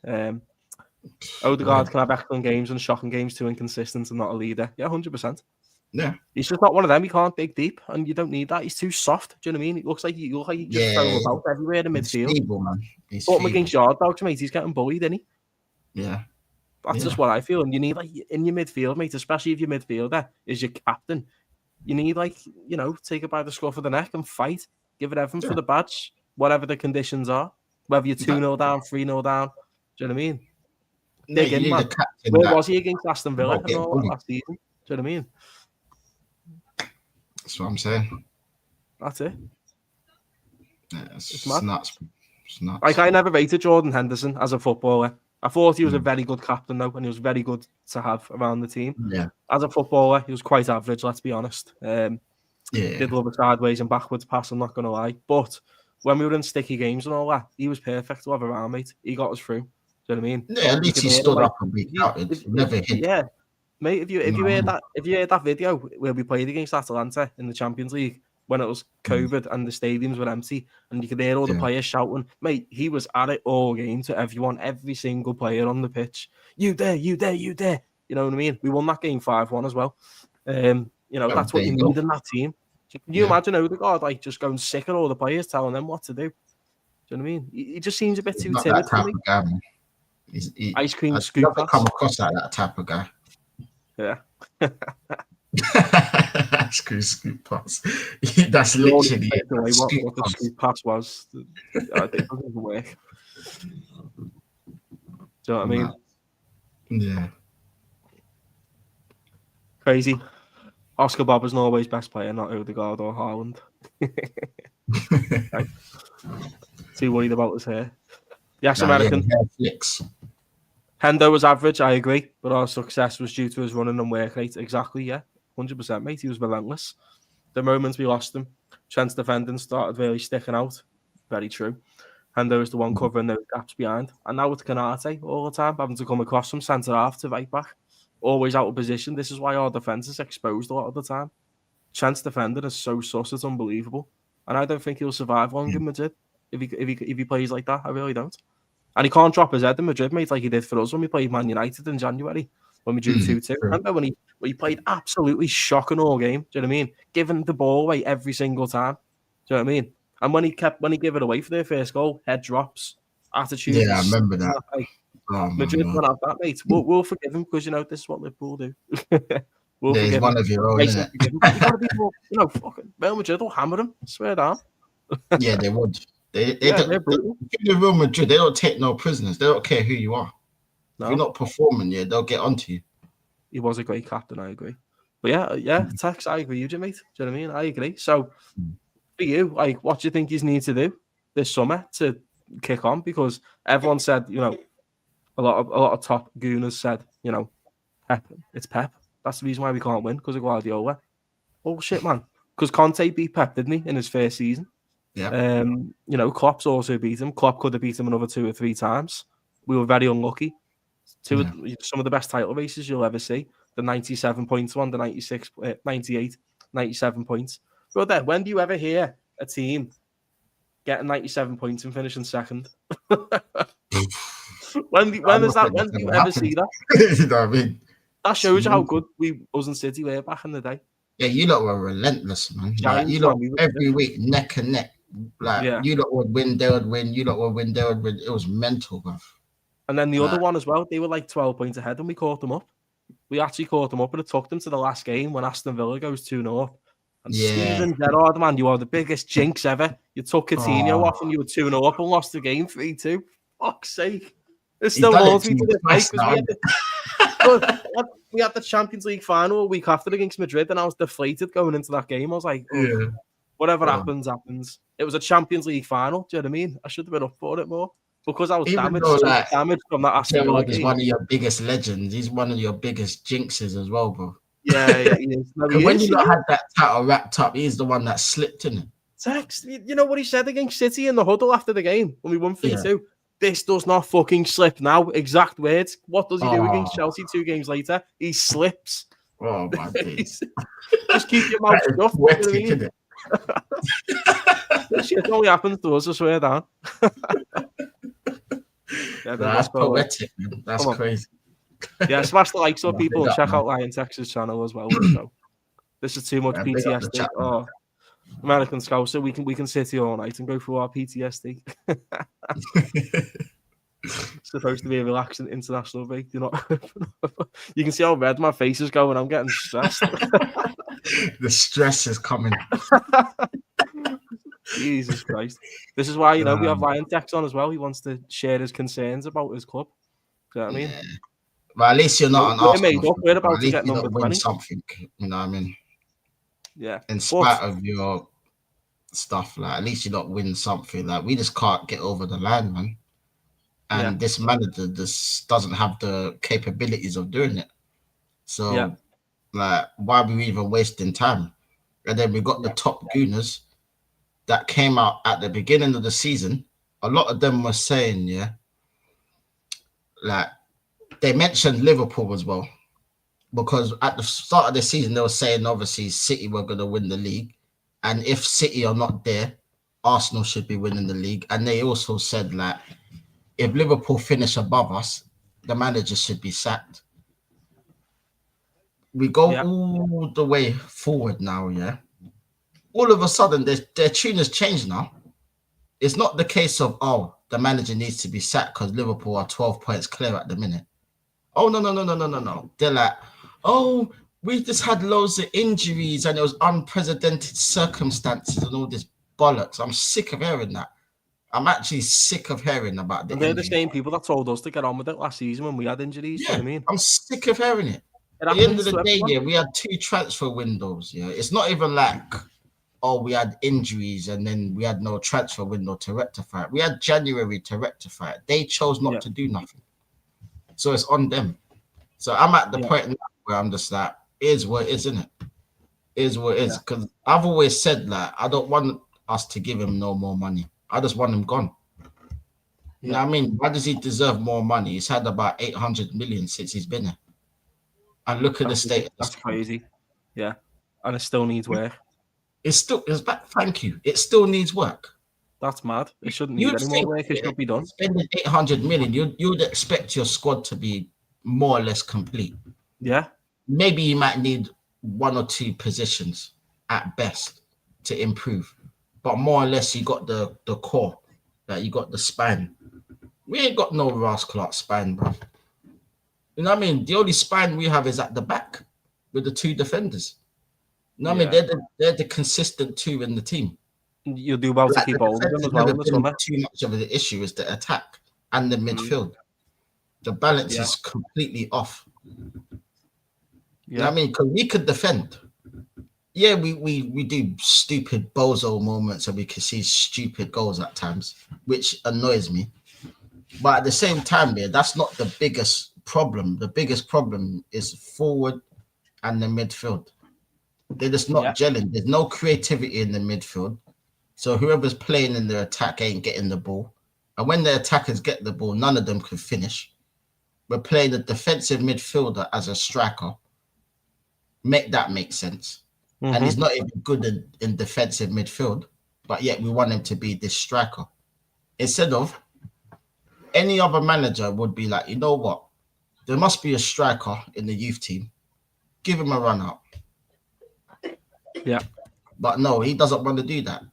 Odegaard can have excellent games and shocking games too, inconsistent and not a leader. Yeah, 100%. Yeah. He's just not one of them. He can't dig deep, and you don't need that. He's too soft. Do you know what I mean? It looks like you just throw him about everywhere in midfield. Feeble, man. Put him against yard dogs, mate. He's getting bullied, isn't he? Yeah. That's just what I feel. And you need, in your midfield, mate, especially if your midfielder is your captain, you need, take it by the scruff of the neck and fight. Give it everything for the badge, whatever the conditions are. Whether you're 2-0 down, 3-0 down. Do you know what I mean? Dig in, man. Where was he against Aston Villa and all last season? Do you know what I mean? That's what I'm saying. That's it. Yeah, it's nuts. It's nuts. Like, I never rated Jordan Henderson as a footballer. I thought he was a very good captain, though, and he was very good to have around the team. Yeah. As a footballer, he was quite average, let's be honest. Did love a sideways and backwards pass, I'm not going to lie. But when we were in sticky games and all that, he was perfect to have around, mate. He got us through. Do you know what I mean? Yeah, at least he stood up and beat out. Never hit. Yeah. Mate, if you heard that video where we played against Atalanta in the Champions League when it was COVID and the stadiums were empty and you could hear all the players shouting, mate, he was at it all game to everyone, every single player on the pitch. You there, you there, you there. You know what I mean? We won that game 5-1 as well. That's what you need in that team. Can you imagine Odegaard just going sick at all the players, telling them what to do? Do you know what I mean? He just seems a bit too timid for me. Ice cream scoop. I've never come across like that type of guy. Yeah. Ice cream scoop pass. That's literally what the scoop pass was. It doesn't work. Do you know what I mean? Yeah. Crazy. Oscar Bob is Norway's best player, not Odegaard or Haaland. Right. Too worried about his hair. Yes, American. Hendo was average, I agree, but our success was due to his running and work rate. Exactly, yeah. 100%, mate. He was relentless. The moments we lost him, Trent's defending started really sticking out. Very true. Hendo is the one covering those gaps behind. And now it's Canate all the time, having to come across from centre-half to right-back. Always out of position. This is why our defence is exposed a lot of the time. Trent's defending is so sus, it's unbelievable. And I don't think he'll survive long in Madrid if he plays like that. I really don't. And he can't drop his head in Madrid, mate, like he did for us when we played Man United in January, when we drew 2-2. Remember when he played absolutely shocking all game? Do you know what I mean? Giving the ball away every single time. Do you know what I mean? And when he gave it away for their first goal, head drops, attitude. Yeah, I remember that. Madrid won't have that, mate. We'll forgive him because, this is what Liverpool do. We'll Yeah, he's forgive one him. of your own, Mason, innit? forgive him. You gotta be more, fucking Real Madrid will hammer him. Swear down. Yeah, they would. They Yeah, don't, they're brutal. the Real Madrid, they don't take no prisoners. They don't care who you are. If No. you're not performing, yeah, they'll get onto you. He was a great captain, I agree. But yeah, Tex, I agree with you, mate. Do you know what I mean? I agree. So for you, like, what do you think you need to do this summer to kick on? Because everyone said, a lot of top gooners said, Pep, it's Pep. That's the reason why we can't win, because of Guardiola. Bullshit, man. Because Conte beat Pep, didn't he, in his first season? Yeah. Klopp's also beat him. Klopp could have beat him another 2 or 3 times. We were very unlucky. Some of the best title races you'll ever see. The 97 points one, the 96, 98, 97 points. But then, when do you ever hear a team getting 97 points and finishing second? when do you ever see that? You know what I mean? That shows you how good us and City were back in the day. Yeah, you lot were relentless, man. Giants, Like, you lot man, every week, neck and neck. Like, you lot would win, they would win. You lot would win, they would win. It was mental, bruv. And then the other one as well, they were like 12 points ahead and we caught them up. We actually caught them up, and it took them to the last game when Aston Villa goes 2-0 up. And Steven Gerrard, man, you are the biggest jinx ever. You took Coutinho off and you were 2-0 up and lost the game 3-2. Fuck's sake. It still haunts me to this day, because we had the Champions League final a week after against Madrid, and I was deflated going into that game. I was like, whatever happens, happens. It was a Champions League final. Do you know what I mean? I should have been up for it more. Because I was damaged from that Aston Villa game. He's one of your biggest legends. He's one of your biggest jinxes as well, bro. Yeah, he is. When you had that title wrapped up, he's the one that slipped in it. Tex, you know what he said against City in the huddle after the game when we won 3-2? This does not fucking slip now. Exact words. What does he do against Chelsea 2 games later? He slips. Oh, my days. Just keep your mouth shut. Poetic, isn't it? This shit only happens to us, I swear down. That's poetic, man. That's crazy. Yeah, smash the likes up, people, and check out LIONTEKZ's channel as well. So this is too much PTSD. Oh, American Scouser, we can sit here all night and go through our PTSD. It's supposed to be a relaxing international break. You can see how red my face is going. I'm getting stressed. The stress is coming. Jesus Christ. This is why, we have LIONTEKZ on as well. He wants to share his concerns about his club. Do you know what I mean? Well, at least you're not an Arsenal. We're about to get number 20. Win something, you know what I mean? Yeah. In spite of your stuff, like, at least you don't win something. Like, we just can't get over the line, man. And this manager just doesn't have the capabilities of doing it. So, like, why are we even wasting time? And then we got the top gooners that came out at the beginning of the season. A lot of them were saying, like, they mentioned Liverpool as well, because at the start of the season, they were saying, obviously, City were going to win the league. And if City are not there, Arsenal should be winning the league. And they also said, like, if Liverpool finish above us, the manager should be sacked. We go all the way forward now, all of a sudden, their tune has changed now. It's not the case of, the manager needs to be sacked because Liverpool are 12 points clear at the minute. Oh, no. They're like, we just had loads of injuries and it was unprecedented circumstances and all this bollocks. I'm sick of hearing that. I'm actually sick of hearing about the They're the same people that told us to get on with it last season when we had injuries. Yeah, you know what I mean? I'm sick of hearing it. At the end of the day, we had 2 transfer windows. It's not even like, we had injuries and then we had no transfer window to rectify it. We had January to rectify it. They chose not to do nothing. So it's on them. So I'm at the point now where I'm just like, is what it is, isn't it? Is what it is. Because I've always said, like, I don't want us to give him no more money. I just want him gone. You know what I mean? Why does he deserve more money? He's had about 800 million since he's been here. And look at the state. That's crazy. Yeah. And it still needs work. Thank you. It still needs work. That's mad. It shouldn't need any more work. It should be done. Spending 800 million, you'd expect your squad to be more or less complete. Yeah. Maybe you might need 1 or 2 positions at best to improve. But more or less, you got the core. Like, you got the spine. We ain't got no Ross Clark spine, bro. You know what I mean? The only spine we have is at the back. with the two defenders. No, I Yeah. mean they're the consistent two in the team. You'll do well to Like, keep the hold of them defense as has well never in the been summer. too much of an issue as the attack and the midfield. The balance Yeah. is completely off. Yeah. I mean, because we could defend. Yeah, we do stupid bozo moments and we can see stupid goals at times, which annoys me. But at the same time, yeah, that's not the biggest problem. The biggest problem is forward and the midfield. They're just not gelling. There's no creativity in the midfield. So whoever's playing in the attack ain't getting the ball. And when the attackers get the ball, none of them can finish. We're playing a defensive midfielder as a striker. Make that make sense. And he's not even good in defensive midfield, but yet we want him to be this striker. Instead of any other manager would be like, you know what? There must be a striker in the youth team. Give him a run out. Yeah. But no, he doesn't want to do that.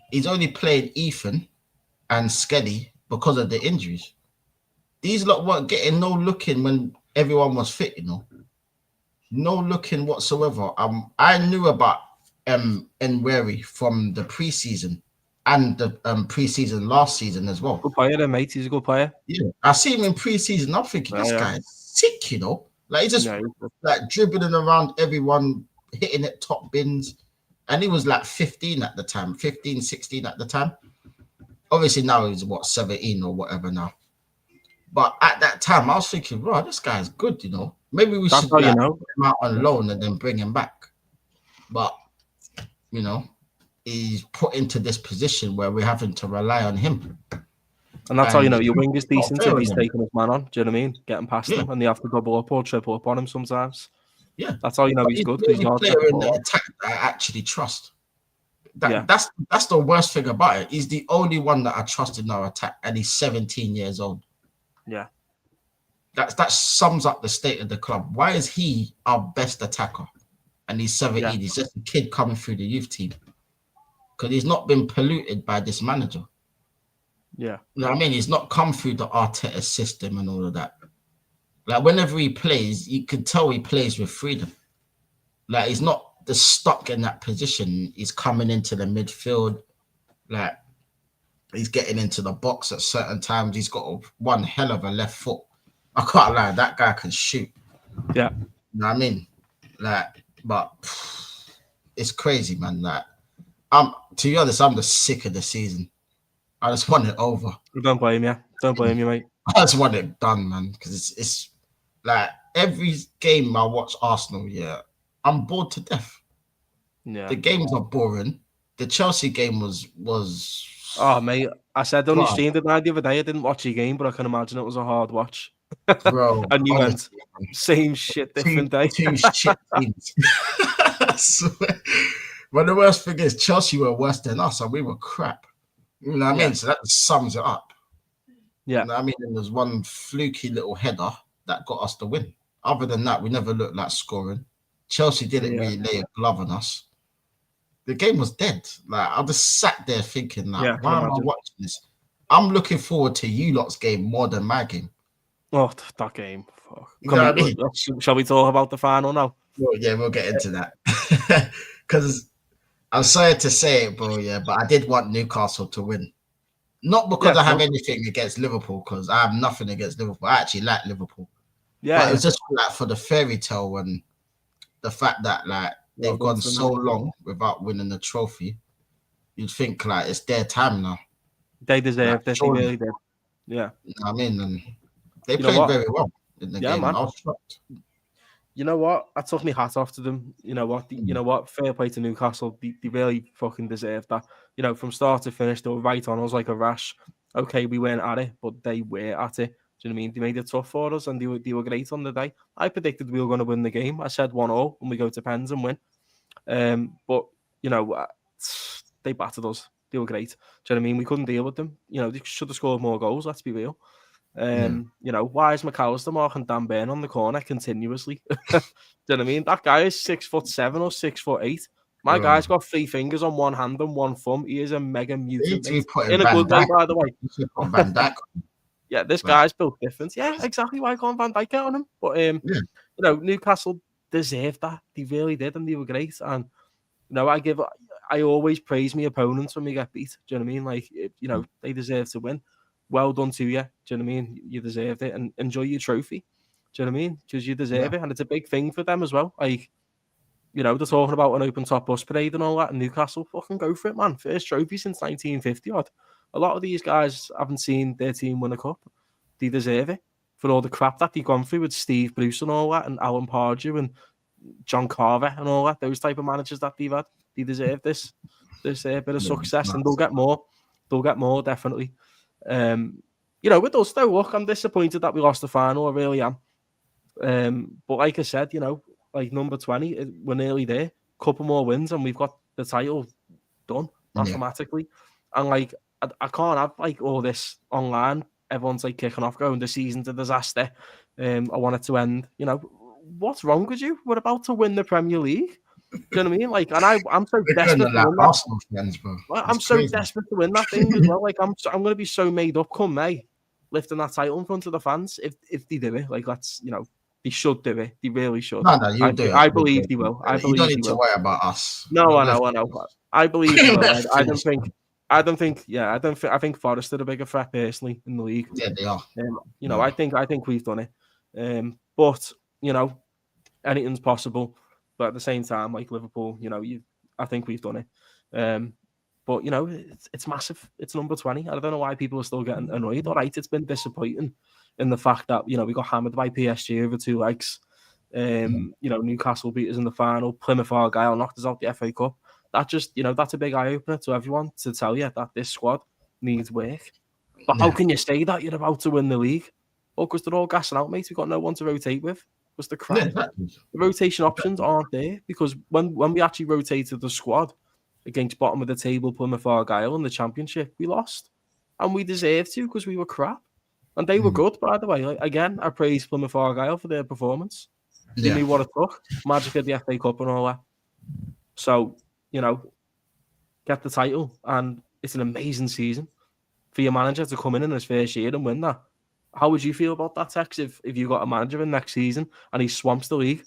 He's only playing Ethan and Skelly because of the injuries. These lot weren't getting no looking when everyone was fit, you know. No looking whatsoever. I knew about Nweri from the preseason and the preseason last season as well. Good player, mate. He's a good player. Yeah, I see him in preseason. I'm thinking this guy is sick, you know. Like he's just like dribbling around everyone, hitting it top bins. And he was like 15 at the time, 15, 16 at the time. Obviously now he's 17 or whatever now. But at that time, I was thinking, bro, this guy's good, you know. Maybe we should put him out on loan and then bring him back. But, you know, he's put into this position where we're having to rely on him. And that's how you know your wing is decent if he's taking his man on. Do you know what I mean? Getting past him and they have to double up or triple up on him sometimes. Yeah. That's how you know he's good. He's a player in the attack that I actually trust. That's the worst thing about it. He's the only one that I trust in our attack, and he's 17 years old. Yeah. That sums up the state of the club. Why is he our best attacker? And he's 17. Yeah. He's just a kid coming through the youth team. Because he's not been polluted by this manager. Yeah. You know what I mean? He's not come through the Arteta system and all of that. Like, whenever he plays, you can tell he plays with freedom. Like, he's not stuck in that position. He's coming into the midfield. Like, he's getting into the box at certain times. He's got one hell of a left foot. I can't lie, that guy can shoot. Yeah. You know what I mean? Like, but it's crazy, man. Like, to be honest, I'm the sick of the season. I just want it over. Don't blame you. Don't blame you, mate. I just want it done, man. Because it's like every game I watch Arsenal, I'm bored to death. Yeah. The games are boring. The Chelsea game was. Oh, mate. I said only streamed it the other day. I didn't watch your game, but I can imagine it was a hard watch. Bro, and you went, same shit, different day. Two shit teams. I swear. But the worst thing is, Chelsea were worse than us, and we were crap. You know what I mean? So that sums it up. Yeah. You know what I mean? There was one fluky little header that got us the win. Other than that, we never looked like scoring. Chelsea didn't really lay a glove on us. The game was dead. Like, I just sat there thinking, like, why am I watching this? I'm looking forward to you lot's game more than my game. Oh, that game. Fuck. Shall we talk about the final now? Well, yeah, we'll get into that. Because I'm sorry to say it, bro, but I did want Newcastle to win. Not because I have anything against Liverpool, because I have nothing against Liverpool. I actually like Liverpool. Yeah. But it was just like for the fairy tale and the fact that, like, they've gone so long without winning the trophy. You'd think, like, it's their time now. They deserve this. They really did. Yeah. You know what I mean? And they played very well in the game. Man. I was shocked. You know what? I took my hat off to them. You know what? You know what? Fair play to Newcastle. They really fucking deserve that. You know, from start to finish, they were right on us like a rash. Okay, we weren't at it, but they were at it. Do you know what I mean? They made it tough for us, and they were great on the day. I predicted we were going to win the game. I said 1-0, and we go to pens and win. But, you know, they battered us. They were great. Do you know what I mean? We couldn't deal with them. You know, they should have scored more goals, let's be real. You know, why is McAllister marking Dan Burn on the corner continuously? Do you know what I mean? That guy is 6'7" or 6'8". My guy's got 3 fingers on one hand and 1 thumb. He is a mega mutant. In a good way, by the way. Van Dijk. Yeah, this guy's built different. Yeah, exactly. Why can't Van Dijk get on him? But you know, Newcastle, deserved that. They really did, and they were great. And I always praise my opponents when we get beat. Do you know what I mean? Like, they deserve to win. Well done to you. Do you know what I mean? You deserved it, and enjoy your trophy. Do you know what I mean? Because you deserve it, and it's a big thing for them as well. Like, they're talking about an open top bus parade and all that in Newcastle. Fucking go for it, man. First trophy since 1950 odd. A lot of these guys haven't seen their team win a cup. They deserve it for all the crap that they've gone through with Steve Bruce and all that, and Alan Pardew and John Carver and all that. Those type of managers that they've had. They deserve this bit of success, and they'll get more. They'll get more, definitely. With us though, look, I'm disappointed that we lost the final. I really am. But like I said, like number 20, we're nearly there. Couple more wins, and we've got the title done mathematically. And like, I can't have like all this online. Everyone's like kicking off, going, the season's a disaster. I want it to end. What's wrong with you? We're about to win the Premier League. Do you know what I mean? Like, and I'm so desperate to win Arsenal fans, bro. I'm so desperate to win that thing as well. Like, I'm going to be so made up come May, lifting that title in front of the fans. If they do it, like, that's they should do it. They really should. No, you do it. I believe they will. You don't need to worry about us. No, I know. I believe they will. I think Forest are a bigger threat personally in the league. Yeah, they are. I think we've done it. But anything's possible. But at the same time, like Liverpool, I think we've done it. But it's massive. It's number 20. I don't know why people are still getting annoyed. All right, it's been disappointing in the fact that we got hammered by PSG over 2 legs. Newcastle beat us in the final. Plymouth Argyle knocked us out the FA Cup. That just that's a big eye opener to everyone to tell you that this squad needs work. But how can you say that you're about to win the league? Well, because they're all gassing out, mate. We've got no one to rotate with. Was the crap. The rotation options aren't there, because when we actually rotated the squad against bottom of the table Plymouth Argyle in the Championship, we lost, and we deserved to because we were crap, and they were good, by the way. Like, again, I praise Plymouth Argyle for their performance. They knew what it took, magic of the FA Cup and all that. So get the title, and it's an amazing season for your manager to come in his first year and win that. How would you feel about that, Tex, if you got a manager in next season and he swamps the league?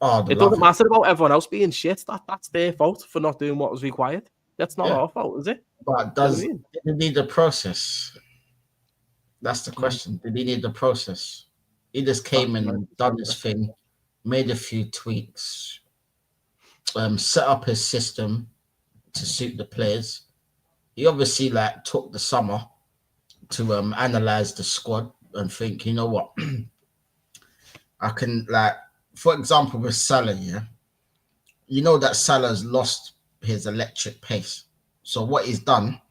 It doesn't matter about everyone else being shit. That's their fault for not doing what was required. That's not our fault, is it? But did he need the process? That's the question. Did he need the process? He just came in and done his thing, made a few tweaks, set up his system to suit the players. He obviously took the summer to analyze the squad and think, you know what, I can, for example, with Salah, that Salah's lost his electric pace. So what he's done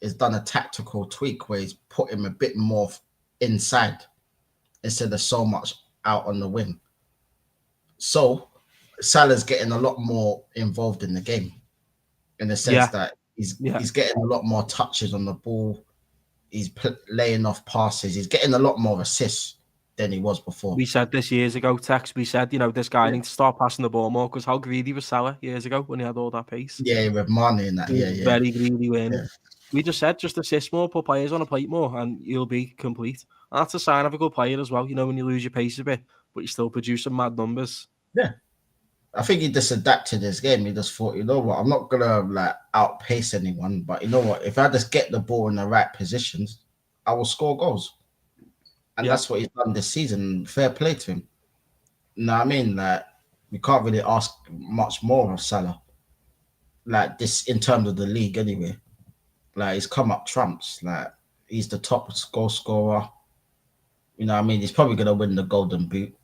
is done a tactical tweak where he's put him a bit more inside instead of so much out on the wing. So Salah's getting a lot more involved in the game, in the sense that he's getting a lot more touches on the ball. He's laying off passes. He's getting a lot more assists than he was before. We said this years ago, Tex. We said, this guy needs to start passing the ball more, because how greedy was Salah years ago when he had all that pace? Yeah, with Mane and that. Yeah. Very greedy, weren't he? We just said, just assist more, put players on a plate more, and you'll be complete. And that's a sign of a good player as well, when you lose your pace a bit, but you're still producing mad numbers. Yeah. I think he just adapted his game. He just thought, you know what, I'm not gonna outpace anyone, but you know what, if I just get the ball in the right positions, I will score goals. And that's what he's done this season. Fair play to him. You know what I mean? We can't really ask much more of Salah. This in terms of the league anyway. He's come up trumps. He's the top goal scorer. You know what I mean? He's probably gonna win the Golden Boot,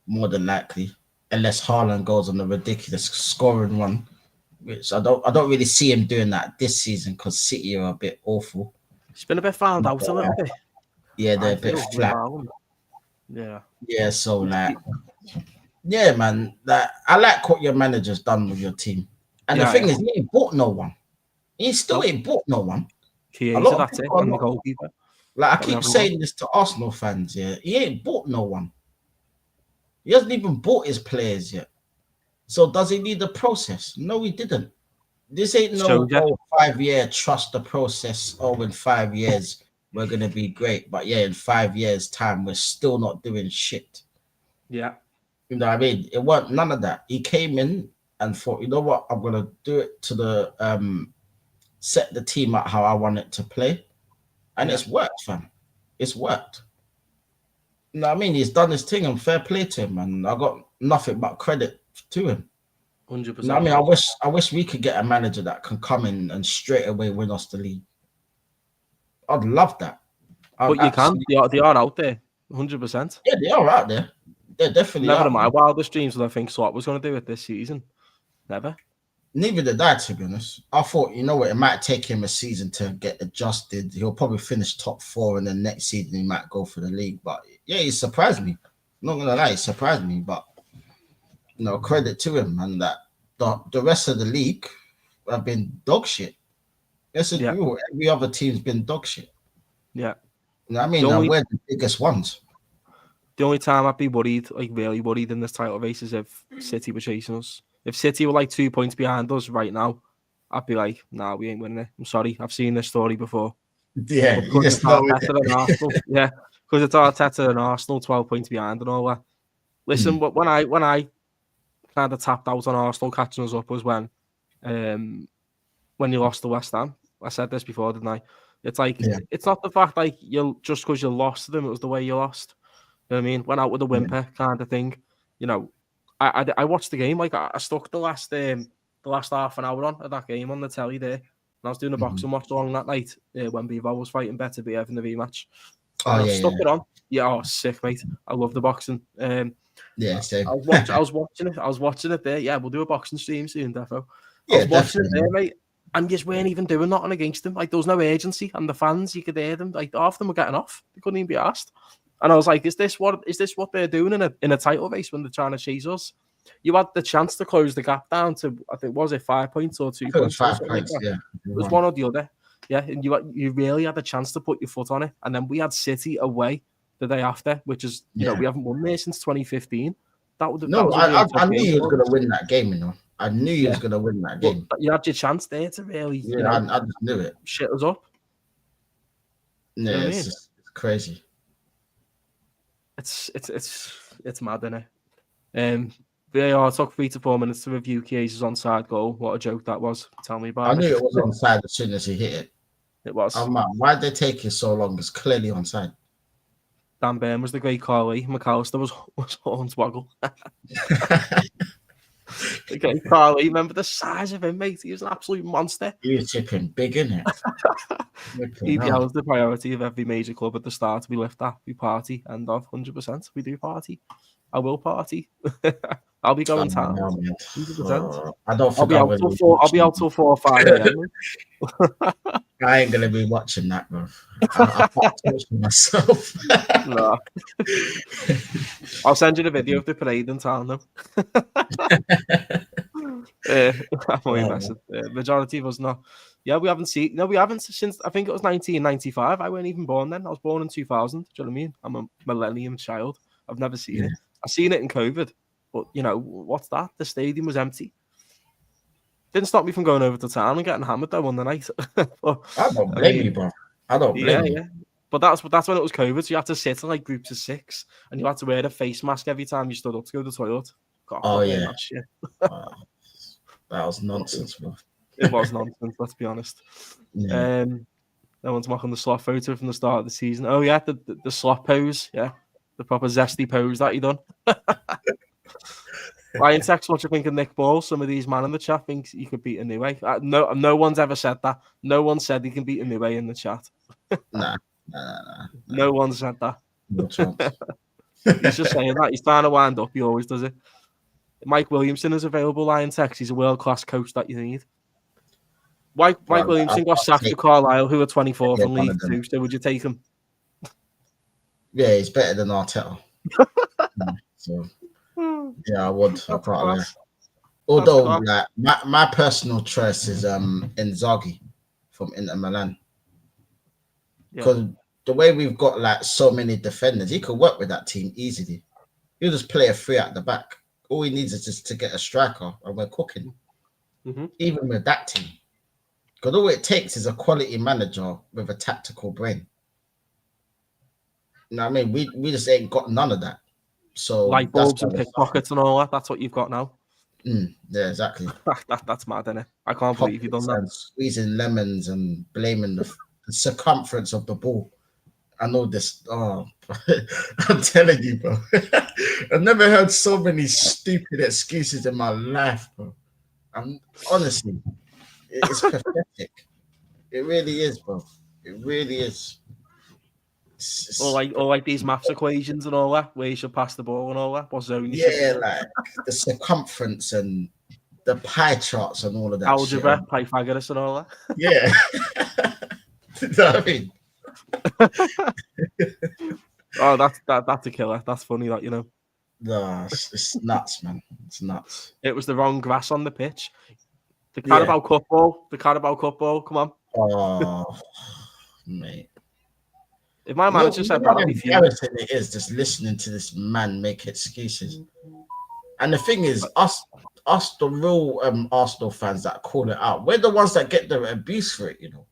more than likely. Unless Haaland goes on a ridiculous scoring run, which I don't really see him doing that this season, because City are a bit awful. It's been a bit found out a little bit. Yeah, they're a bit flat. Yeah. Yeah, so yeah, man. I like what your manager's done with your team. And the thing is, he ain't bought no one. He still ain't bought no one. That's it. And the goalkeeper. I keep saying this to Arsenal fans, he ain't bought no one. He hasn't even bought his players yet. So does he need the process? No, he didn't. This ain't no 5-year trust the process. In 5 years we're going to be great. But in 5 years' time, we're still not doing shit. Yeah. You know what I mean? It wasn't none of that. He came in and thought, you know what, I'm gonna do it to the set the team up how I want it to play. And it's worked, fam. It's worked. You know what I mean? He's done his thing and fair play to him, and I got nothing but credit to him. 100%. You know what I mean? I wish we could get a manager that can come in and straight away win us the league. I'd love that. But you can. They are out there, 100%. Yeah, they are out there. They're definitely Never out in my there. wildest dreams would I think Slot was going to do it this season. Never. Neither did I, to be honest. I thought, you know what, it might take him a season to get adjusted. He'll probably finish top 4, and then next season he might go for the league. But yeah, he surprised me. Not gonna lie, he surprised me. But you know, credit to him, and that the rest of the league have been dog shit. Yes, every other team's been dog shit. Yeah. You know what I mean? Now, we're the biggest ones. The only time I'd be worried, like really worried in this title race, is if City were chasing us. If City were like 2 points behind us right now, I'd be like, nah, we ain't winning it. I'm sorry. I've seen this story before. Yeah. Because it's Arteta and Arsenal. Yeah. Because it's Arteta and Arsenal 12 points behind and all that. Listen, when I kind of tapped out on Arsenal catching us up was when you lost to West Ham. I said this before, didn't I? It's like, it's not the fact like just because you lost to them, it was the way you lost. You know what I mean? Went out with a whimper kind of thing. You know, I watched the game. Like I stuck the last half an hour on of that game on the telly there. And I was doing a boxing watch along that night when Bevo was fighting Better BF in the rematch. I stuck it on. Yeah, sick, mate. I love the boxing. Same. I was watching it there. Yeah, we'll do a boxing stream soon, defo. Yeah, I was watching it there, mate. And just weren't even doing nothing against them. Like there was no urgency, and the fans, you could hear them. Like half of them were getting off. They couldn't even be asked. And I was like, is this what they're doing in a title race when they're trying to chase us? You had the chance to close the gap down to, I think, was it 5 points or 2 points? 5 points, yeah. It was one or the other. Yeah, and you really had a chance to put your foot on it. And then we had City away the day after, which is, you know, we haven't won there since 2015. I knew he was going to win that game, you know. I knew he was going to win that game. But you had your chance there to really, I just knew it. Shit us up. Yeah, you know it's crazy. It's mad, isn't it? VAR took 3 to 4 minutes to review Chiesa's onside goal. What a joke that was. Tell me about it. I knew it was onside as soon as he hit it. It was. Oh man, why did they take it so long? It's clearly onside. Dan Burn was the great Carly. McAllister was Hornswoggle. Okay, Carly, remember the size of him, mate? He was an absolute monster. He was chipping big, innit? EPL is the priority of every major club at the start. We lift that, we party, and 100%. We do party. I will party. I'll be going town. 100%. I don't think I'll be out till 4 or 5 a.m. I ain't gonna be watching that, bro. I can't touch myself. No. I'll send you the video of the parade in town, though. I'm only messing. Majority of us not. Yeah, we haven't seen. No, we haven't since I think it was 1995. I weren't even born then. I was born in 2000. Do you know what I mean? I'm a millennium child. I've never seen it. I've seen it in COVID, but you know what's that? The stadium was empty. Didn't stop me from going over to town and getting hammered though on the night. But, I don't blame you, bro. I don't blame you. Yeah. But that's when it was COVID, so you had to sit in like groups of 6, and you had to wear a face mask every time you stood up to go to the toilet. God, that shit. That was nonsense, bro. It was nonsense. Let's be honest. Yeah. No one's mocking the slot photo from the start of the season. Oh yeah, the slot pose. Yeah, the proper zesty pose that he done. LIONTEKZ, what you think of Nick Ball? Some of these man in the chat thinks he could beat a new way. No one's ever said that. No one said he can beat a new way in the chat. Nah. No one said that. No chance. He's just saying that. He's trying to wind up. He always does it. Mike Williamson is available, LIONTEKZ. He's a world-class coach that you need. Mike Williamson got sacked to Carlisle, who are 24th in League 2. So would you take him? Yeah, he's better than Arteta. So... yeah, I would. I can't. Although, like, my personal choice is Inzaghi from Inter Milan, because the way we've got like so many defenders, he could work with that team easily. He'll just play a 3 at the back. All he needs is just to get a striker, and we're cooking. Even with that team, because all it takes is a quality manager with a tactical brain. You know what I mean? We just ain't got none of that. So light bulbs and pickpockets and all that. That's what you've got now. Yeah, exactly. That's mad, isn't it? I can't believe you've done that. And squeezing lemons and blaming the circumference of the ball. I know this. Oh, I'm telling you, bro. I've never heard so many stupid excuses in my life, bro. Honestly, it's pathetic. It really is, bro. It really is. Or like these maths equations and all that, where you should pass the ball and all that. What zone you yeah, like the circumference and the pie charts and all of that. Algebra, shit. Pythagoras and all that. Yeah. You know what I mean? Oh, that's a killer. That's funny, that, you know. No, it's nuts, man. It's nuts. It was the wrong grass on the pitch. The Carabao Cup ball. The Carabao Cup ball. Come on. Oh, mate. If my manager said how that, embarrassing it is just listening to this man make excuses. And the thing is, us the real Arsenal fans that call it out, we're the ones that get the abuse for it, you know.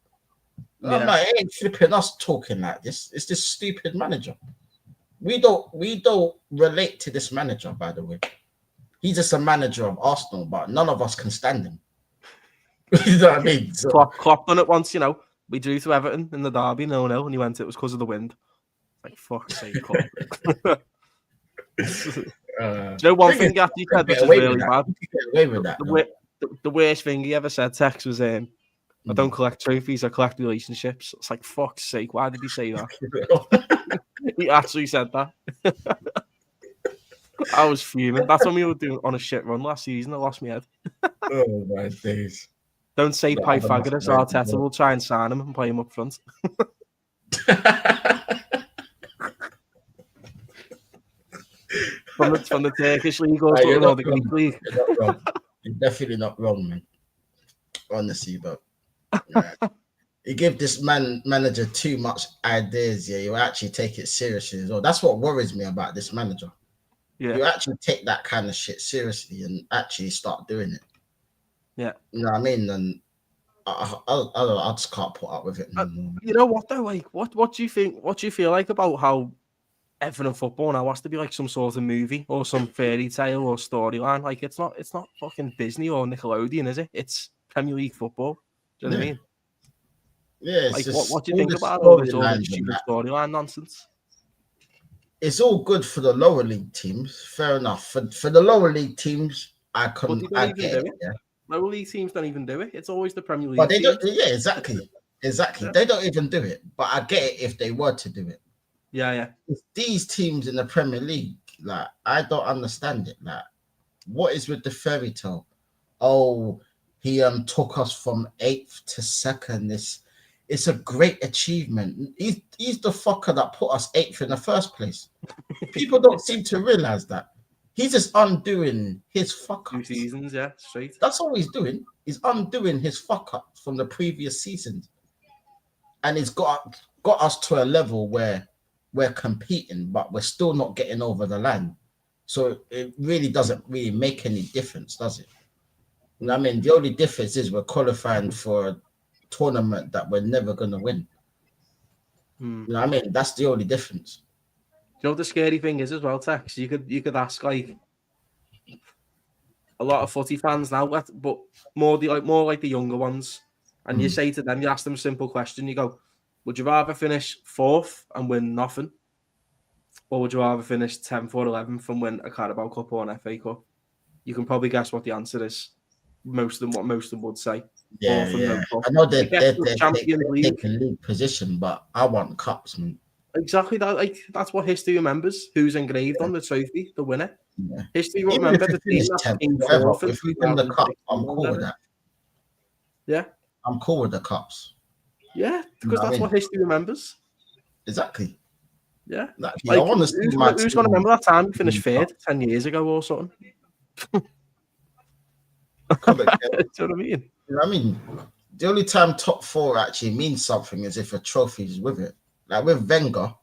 Yeah. I'm like, it ain't flipping us talking like this. It's this stupid manager. We don't relate to this manager, by the way. He's just a manager of Arsenal, but none of us can stand him. You know what I mean? So, Klopp done it once, you know. We drew to Everton in the derby, 0-0, and he went, it was because of the wind. Like, fuck's sake, Klopp. Do you know one thing after you said, which is really bad? Get away with that, the worst thing he ever said, Tex, was, I don't collect trophies, I collect relationships. It's like, fuck's sake, why did he say that? He actually said that. I was fuming. That's when we were doing on a shit run last season. I lost my head. Oh, my days. Don't say Pythagoras. Arteta will try and sign him and play him up front. from the Turkish league or the Greek league. You're definitely not wrong, man. Honestly, but you give this manager too much ideas. Yeah, you actually take it seriously as well. That's what worries me about this manager. Yeah. You actually take that kind of shit seriously and actually start doing it. Yeah, you know what I mean. And I just can't put up with it anymore. You know what though? Like, what do you think? What do you feel like about how everything in football now has to be like some sort of movie or some fairy tale or storyline? Like, it's not fucking Disney or Nickelodeon, is it? It's Premier League football. Do you know what I mean? Yeah. Like, what do you think about all this stupid storyline nonsense? It's all good for the lower league teams. Fair enough. For the lower league teams, I get it. Yeah. Lower league teams don't even do it. It's always the Premier League. But they don't. Yeah, exactly. Yeah. They don't even do it. But I get it if they were to do it. Yeah. If these teams in the Premier League, like, I don't understand it. Like, what is with the fairy tale? Oh, he took us from 8th to 2nd. It's a great achievement. He's the fucker that put us 8th in the first place. People don't seem to realize that. He's just undoing his fuck ups. 2 seasons, yeah, straight. That's all he's doing. He's undoing his fuck ups from the previous seasons. And he's got us to a level where we're competing, but we're still not getting over the line. So it really doesn't really make any difference, does it? You know what I mean? The only difference is we're qualifying for a tournament that we're never going to win. You know what I mean? That's the only difference. You know what the scary thing is as well, Tex? You could ask like a lot of footy fans now, but more like the younger ones, and you say to them, you ask them a simple question. You go, "Would you rather finish 4th and win nothing, or would you rather finish 10th or 11th and win a Carabao Cup or an FA Cup?" You can probably guess what the answer is. Most of them would say. Yeah. I know they're taking league position, but I want cups, man. Exactly that. Like, that's what history remembers. Who's engraved on the trophy, the winner. Yeah. History will remember the team that came 4th. If we win the cup, I'm cool with that. Yeah, I'm cool with the cups. Yeah, because that's what history remembers. Exactly. Yeah. Exactly. Like, I want to see who's going to remember that time we finished 3rd 10 years ago or something? Do you know what I mean? You know what I mean? The only time top 4 actually means something is if a trophy is with it. Like with Wenger,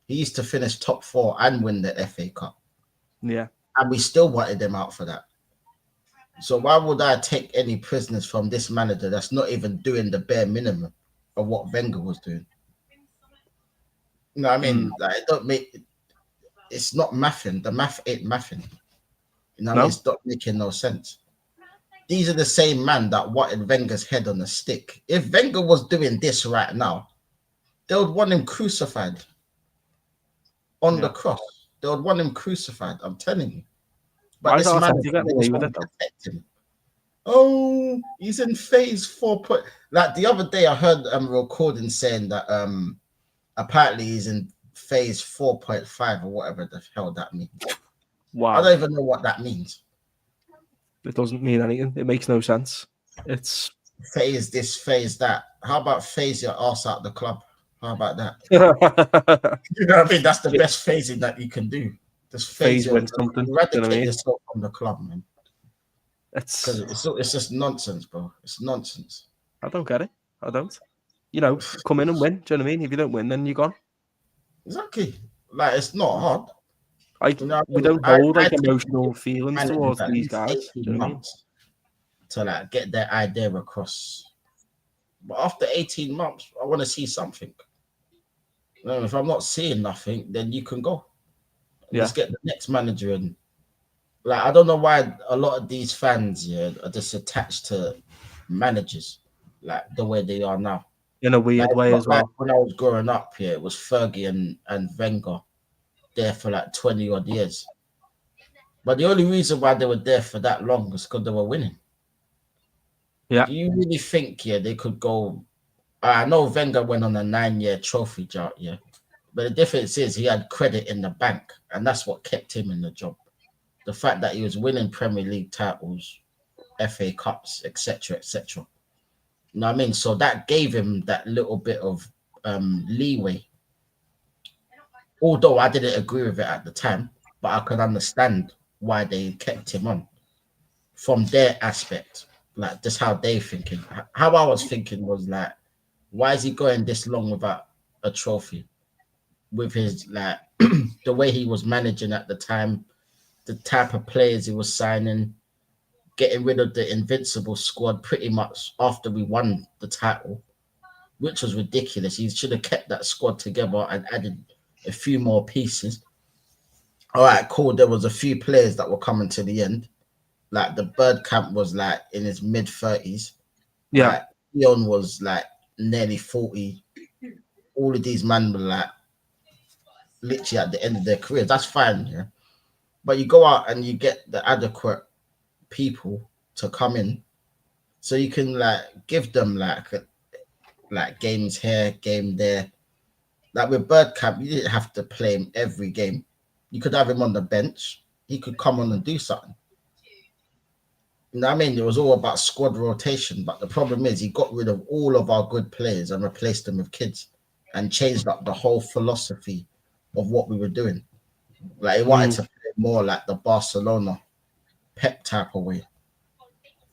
he used to finish top 4 and win the FA Cup. Yeah. And we still wanted them out for that. So why would I take any prisoners from this manager that's not even doing the bare minimum of what Wenger was doing? You know what I mean? Like, it's not mathing. The math ain't mathing. You know, No? it's not making no sense. These are the same man that wanted Wenger's head on a stick. If Wenger was doing this right now, they would want him crucified on the cross. They would want him crucified. I'm telling you. But Why this is man Arteta getting away with it, though? protect him. Oh, he's in phase 4. Like the other day, I heard a recording saying that apparently he's in phase 4.5 or whatever the hell that means. Wow. I don't even know what that means. It doesn't mean anything. It makes no sense. It's phase this, phase that. How about phase your ass out the club? How about that? You know what I mean? That's the best phasing that you can do. Just phase win something. Eradicate yourself from the club, man. It's just nonsense, bro. It's nonsense. I don't get it. I don't. You know, come in and win. Do you know what I mean? If you don't win, then you're gone. Exactly. Like, it's not hard. We don't hold like emotional feelings towards these guys. Do you know what I mean? To like get their idea across. But after 18 months, I want to see something. You know, if I'm not seeing nothing, then you can go. Let's get the next manager in. Like, I don't know why a lot of these fans, are just attached to managers, like the way they are now. In a weird way as well. Like when I was growing up, it was Fergie and Wenger there for like 20 odd years. But the only reason why they were there for that long was because they were winning. Yeah. Do you really think, they could go? I know Wenger went on a 9-year trophy drought, but the difference is he had credit in the bank, and that's what kept him in the job. The fact that he was winning Premier League titles, FA Cups, etc., etc. You know what I mean? So that gave him that little bit of leeway. Although I didn't agree with it at the time, but I could understand why they kept him on from their aspect, like just how they thinking. How I was thinking was like, why is he going this long without a trophy? With his like the way he was managing at the time, the type of players he was signing, getting rid of the invincible squad pretty much after we won the title, which was ridiculous. He should have kept that squad together and added a few more pieces. All right, cool. There was a few players that were coming to the end. Like the Bergkamp was like in his mid-30s. Yeah. Like Leon was like nearly 40. All of these men were like literally at the end of their career. That's fine, But you go out and you get the adequate people to come in, so you can like give them like games here, game there. Like with Bergkamp, you didn't have to play him every game. You could have him on the bench. He could come on and do something. You know what I mean? It was all about squad rotation, but the problem is he got rid of all of our good players and replaced them with kids and changed up the whole philosophy of what we were doing. Like he wanted to play more like the Barcelona Pep type of way,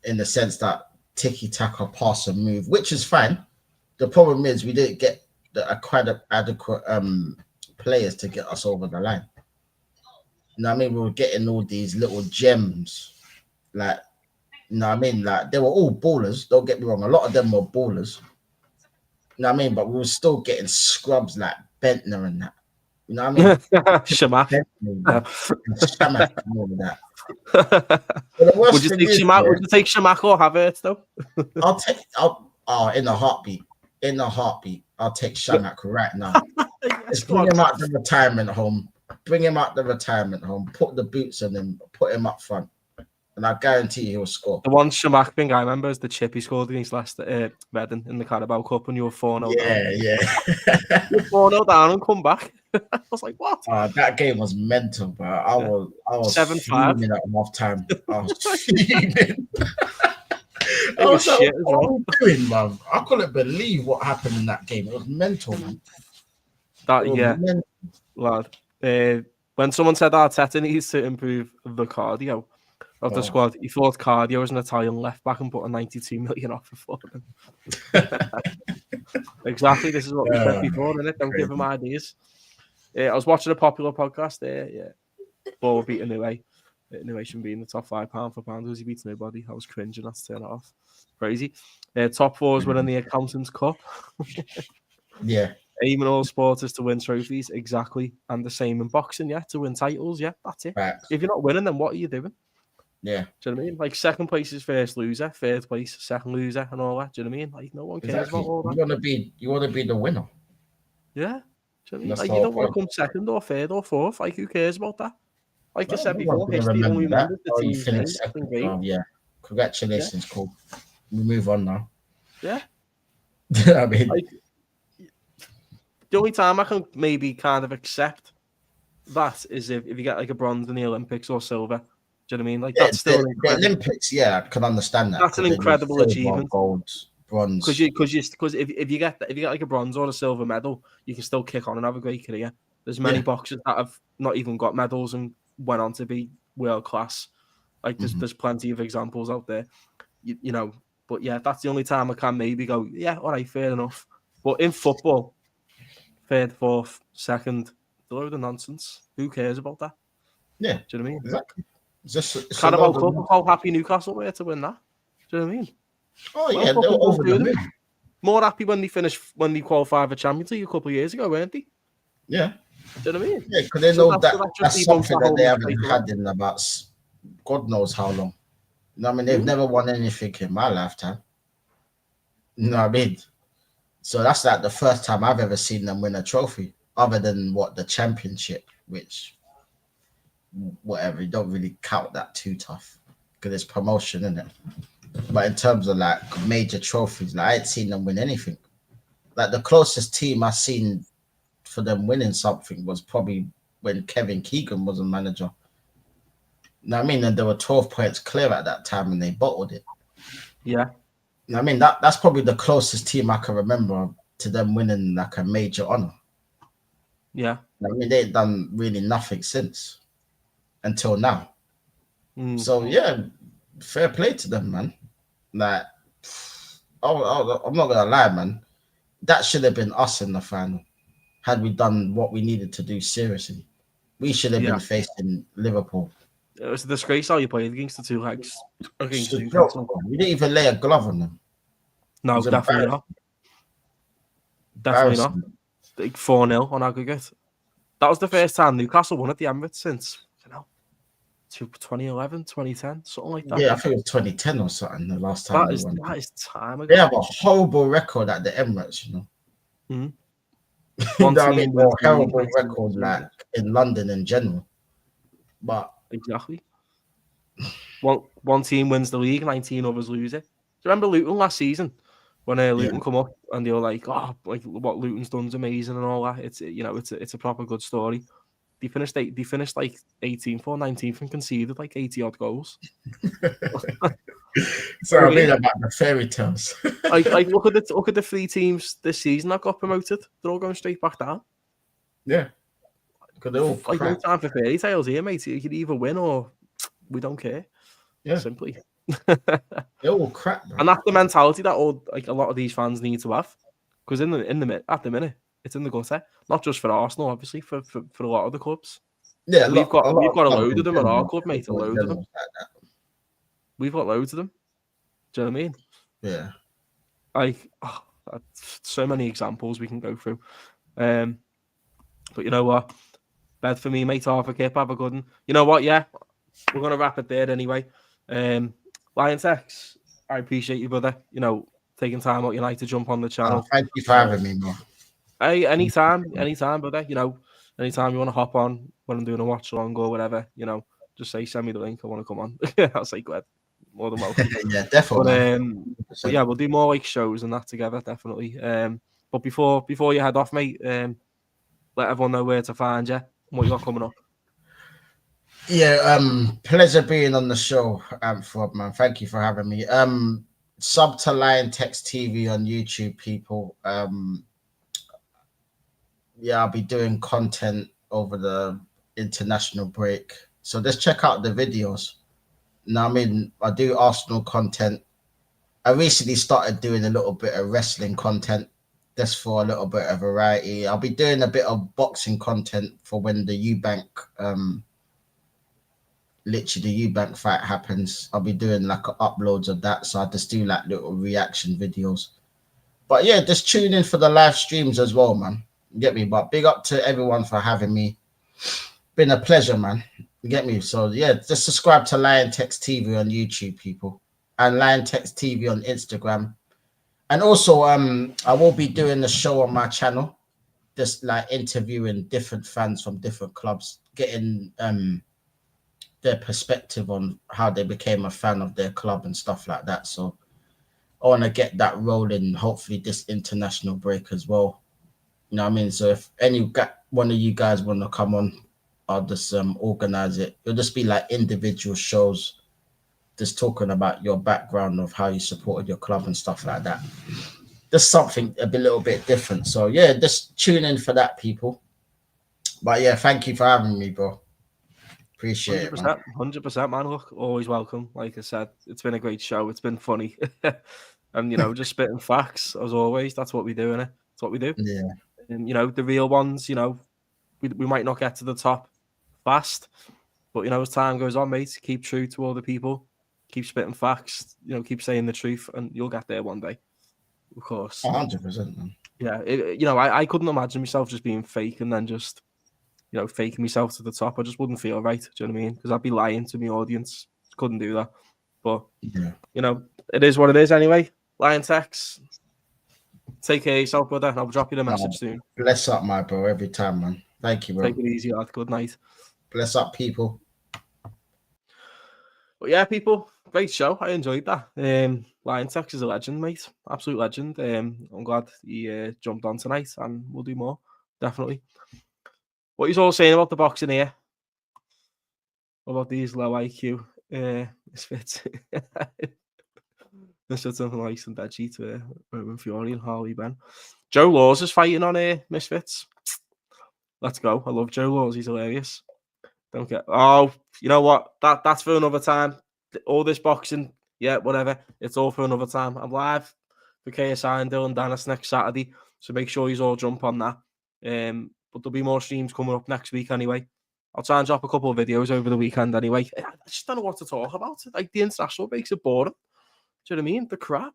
in the sense that tiki-taka, pass and move, which is fine. The problem is we didn't get the adequate players to get us over the line. You know what I mean? We were getting all these little gems, like, you know what I mean? Like, they were all ballers, don't get me wrong. A lot of them were ballers. You know what I mean? But we were still getting scrubs like Bentner and that. You know what I mean? Shamak. Shamak and all of that. Would you take Shamak or Havertz though? In a heartbeat. I'll take Shamak right now. Just bring him out the retirement home. Put the boots on him. Put him up front. And I guarantee he'll score. The one Shamak thing I remember is the chip he scored against Leicester, Reading in the Carabao Cup when you were 4-0 down. Yeah. You're 4-0 down and come back. I was like, what? That game was mental, bro. I was 7-5 fuming at half time. I was fuming. It was shit as well. What are we doing, man? I couldn't believe what happened in that game. It was mental, man. Lad. When someone said Arteta needs to improve the cardio of the squad, he thought cardio was an Italian left back and put a 92 million offer for him. Exactly, this is what we said before, innit? Don't give him ideas. I was watching a popular podcast there. Ball beating Neway. Neway shouldn't be in the top 5 pound for pound because he beats nobody. I was cringing. That's turn it off. Crazy. Top 4s were in the Accountants Cup. Yeah. Aim in all sports is to win trophies, exactly. And the same in boxing, yeah, to win titles, yeah, that's it. Facts. If you're not winning, then what are you doing? Yeah. Do you know what I mean? Like second place is first loser, third place second loser, and all that. Do you know what I mean? Like no one cares Exactly. about all that. You want to be the winner. Yeah. Do you know what I mean? That's Like the you whole don't want to point. come second or third or fourth. Like who cares about that? Like I No said one's before, gonna history only remember that. remembers the Oh, you team's finished name. That's been second. great. Oh, yeah. Congratulations, cool. We move on now. Yeah. I mean, Like the only time I can maybe kind of accept that is if you get like a bronze in the Olympics or silver. Do you know what I mean? Like yeah, that's still the Olympics, yeah, I can understand that. That's an 'cause they need incredible silver, achievement. gold, bronze. Because if you get like a bronze or a silver medal, you can still kick on and have a great career. There's many Yeah. boxers that have not even got medals and went on to be world class. Like there's plenty of examples out there. You know, but yeah, that's the only time I can maybe go, yeah, all right, fair enough. But in football, third, fourth, second, a load of nonsense. Who cares about that? Yeah, Do you know what I mean? exactly. It's Carabao Cup, how happy Newcastle were to win that. Do you know what I mean? Oh yeah, they were over the moon. More happy when they qualified for Champions League a couple of years ago, weren't they? Yeah. Do you know what I mean? Yeah, because they know that's something that they haven't had in about God knows how long. You know what I mean? They've never won anything in my lifetime. You know what I mean? So that's like the first time I've ever seen them win a trophy, other than the championship, which whatever, you don't really count that too tough because it's promotion, isn't it? But in terms of like major trophies, like I ain't seen them win anything. Like the closest team I seen for them winning something was probably when Kevin Keegan was a manager. You know what I mean? And they were 12 points clear at that time and they bottled it. Yeah. You know what I mean? That's probably the closest team I can remember to them winning like a major honor. Yeah. I mean, they ain't done really nothing since until now. So yeah, fair play to them, man. Like, I'm not gonna lie, man. That should have been us in the final. Had we done what we needed to do seriously, we should have been facing Liverpool. It was a disgrace how you played against the two legs. Against Newcastle. We didn't even lay a glove on them. No, definitely not. Definitely not. Like 4-0 on aggregate. That was the first time Newcastle won at the Emirates since 2011, 2010, something like that. Yeah, I think it was 2010 or something. The last time that is time ago. They have a horrible record at the Emirates, you know. Mm-hmm. You know what I mean? A horrible record, like in London in general. But exactly. One team wins the league, 19 others lose it. Do you remember Luton last season when Luton come up and they were like, "Oh, like what Luton's done's amazing and all that." It's it's a proper good story. They finished like 18th or 19th and conceded like 80 odd goals. So I mean about the fairy tales. like look at the 3 teams this season that got promoted. They're all going straight back down. Yeah. Because they're all like no time for fairy tales here, mate. You can either win or we don't care. Yeah. Simply. They're all crap, bro. And that's the mentality that a lot of these fans need to have. Because at the minute, it's in the gutter. Not just for Arsenal, obviously, for a lot of the clubs. Yeah, we've got a load of them at our club, mate. A load of them. Like we've got loads of them. Do you know what I mean? Yeah. Like so many examples we can go through. But you know what? Bed for me, mate. Half a kip, have a good one. You know what? Yeah, we're gonna wrap it there anyway. LIONTEKZ, I appreciate you, brother. You know, taking time out your night to jump on the channel. Thank you for having me, bro. Hey, anytime, brother. You know, anytime you want to hop on when I'm doing a watch along or whatever, you know, just send me the link. I want to come on. I'll say glad. More than welcome. Yeah, definitely. But yeah, we'll do more like shows and that together, definitely. But before you head off, mate, let everyone know where to find you and what you got coming up. Yeah, pleasure being on the show, Amphrob, man. Thank you for having me. Sub to LIONTEKZ TV on YouTube, people. Yeah, I'll be doing content over the international break. So just check out the videos. Now, I mean, I do Arsenal content. I recently started doing a little bit of wrestling content just for a little bit of variety. I'll be doing a bit of boxing content for when the Eubank, literally the Eubank fight happens. I'll be doing like uploads of that. So I just do like little reaction videos. But yeah, just tune in for the live streams as well, man. You get me? But big up to everyone for having me. Been a pleasure, man. You get me? So yeah, just subscribe to LIONTEKZ TV on YouTube, people, and LIONTEKZ TV on Instagram. And also, I will be doing a show on my channel, just like interviewing different fans from different clubs, getting their perspective on how they became a fan of their club and stuff like that. So I want to get that rolling, hopefully this international break as well. You know what I mean? So if one of you guys want to come on, I'll just organize it. It'll just be like individual shows, just talking about your background of how you supported your club and stuff like that. Just something a little bit different. So yeah, just tune in for that, people. But yeah, thank you for having me, bro. Appreciate 100%, it, man. 100%, man. Look, always welcome. Like I said, it's been a great show. It's been funny. And, you know, just spitting facts, as always. That's what we do, innit? That's what we do. Yeah. And, you know, the real ones, you know, we might not get to the top fast, but, you know, as time goes on, mate, keep true to all the people. Keep spitting facts, you know, keep saying the truth, and you'll get there one day, of course. 100%, man. Yeah, you know, I couldn't imagine myself just being fake and then just, you know, faking myself to the top. I just wouldn't feel right. Do you know what I mean? Because I'd be lying to my audience. Couldn't do that. But, yeah, you know, it is what it is anyway. LIONTEKZ, take care of yourself, brother. I'll drop you the message soon. Bless up, my bro, every time, man. Thank you, bro. Take it easy, lad. Good night. Bless up, people. But yeah, people, great show. I enjoyed that. LIONTEKZ is a legend, mate. Absolute legend. I'm glad he jumped on tonight, and we'll do more. Definitely. What he's all saying about the boxing here, about these low IQ misfits. This is something like some dead sheet to Roman Fury and Harley Ben. Joe Laws is fighting on Misfits. Let's go. I love Joe Laws. He's hilarious. Don't get. Oh, you know what? That's for another time. All this boxing, yeah, whatever. It's all for another time. I'm live for KSI and Dylan Dennis next Saturday, so make sure you all jump on that. But there'll be more streams coming up next week anyway. I'll try and drop a couple of videos over the weekend anyway. I just don't know what to talk about. Like, the international breaks are boring. Do you know what I mean? The crap.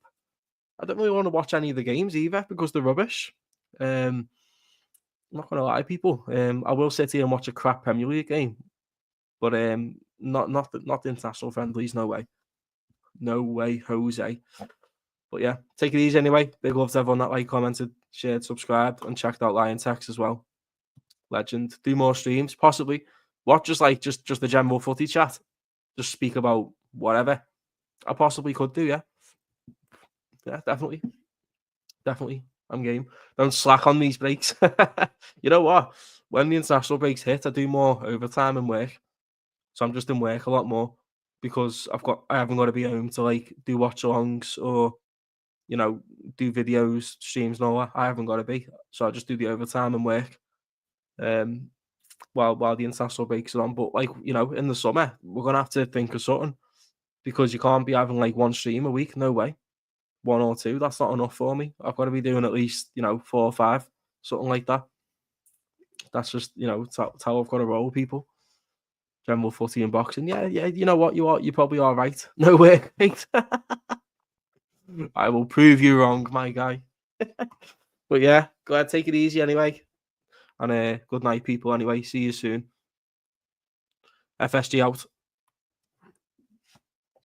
I don't really want to watch any of the games either because they're rubbish. I'm not going to lie, people. I will sit here and watch a crap Premier League game, but not the international friendlies. No way. No way, Jose. But yeah, take it easy anyway. Big love to everyone that like, commented, shared, subscribed, and checked out LIONTEKZ as well. Legend. Do more streams, possibly. What, just the general footy chat? Just speak about whatever. I possibly could do, yeah. Yeah, definitely. Definitely. I'm game. Don't slack on these breaks. You know what? When the international breaks hit, I do more overtime and work. So I'm just in work a lot more because I haven't got to be home to like do watch alongs or, you know, do videos, streams and all that. I haven't got to be. So I just do the overtime and work. While the international breaks are on. But like, you know, in the summer, we're gonna have to think of something. Because you can't be having like one stream a week. No way. 1 or 2. That's not enough for me. I've got to be doing at least, you know, 4 or 5. Something like that. That's just, you know, it's how I've got to roll, people. General footy and boxing. Yeah, you know what? You probably are right. No way, mate. I will prove you wrong, my guy. But yeah, go ahead, take it easy anyway. And good night, people, anyway. See you soon. FSG out.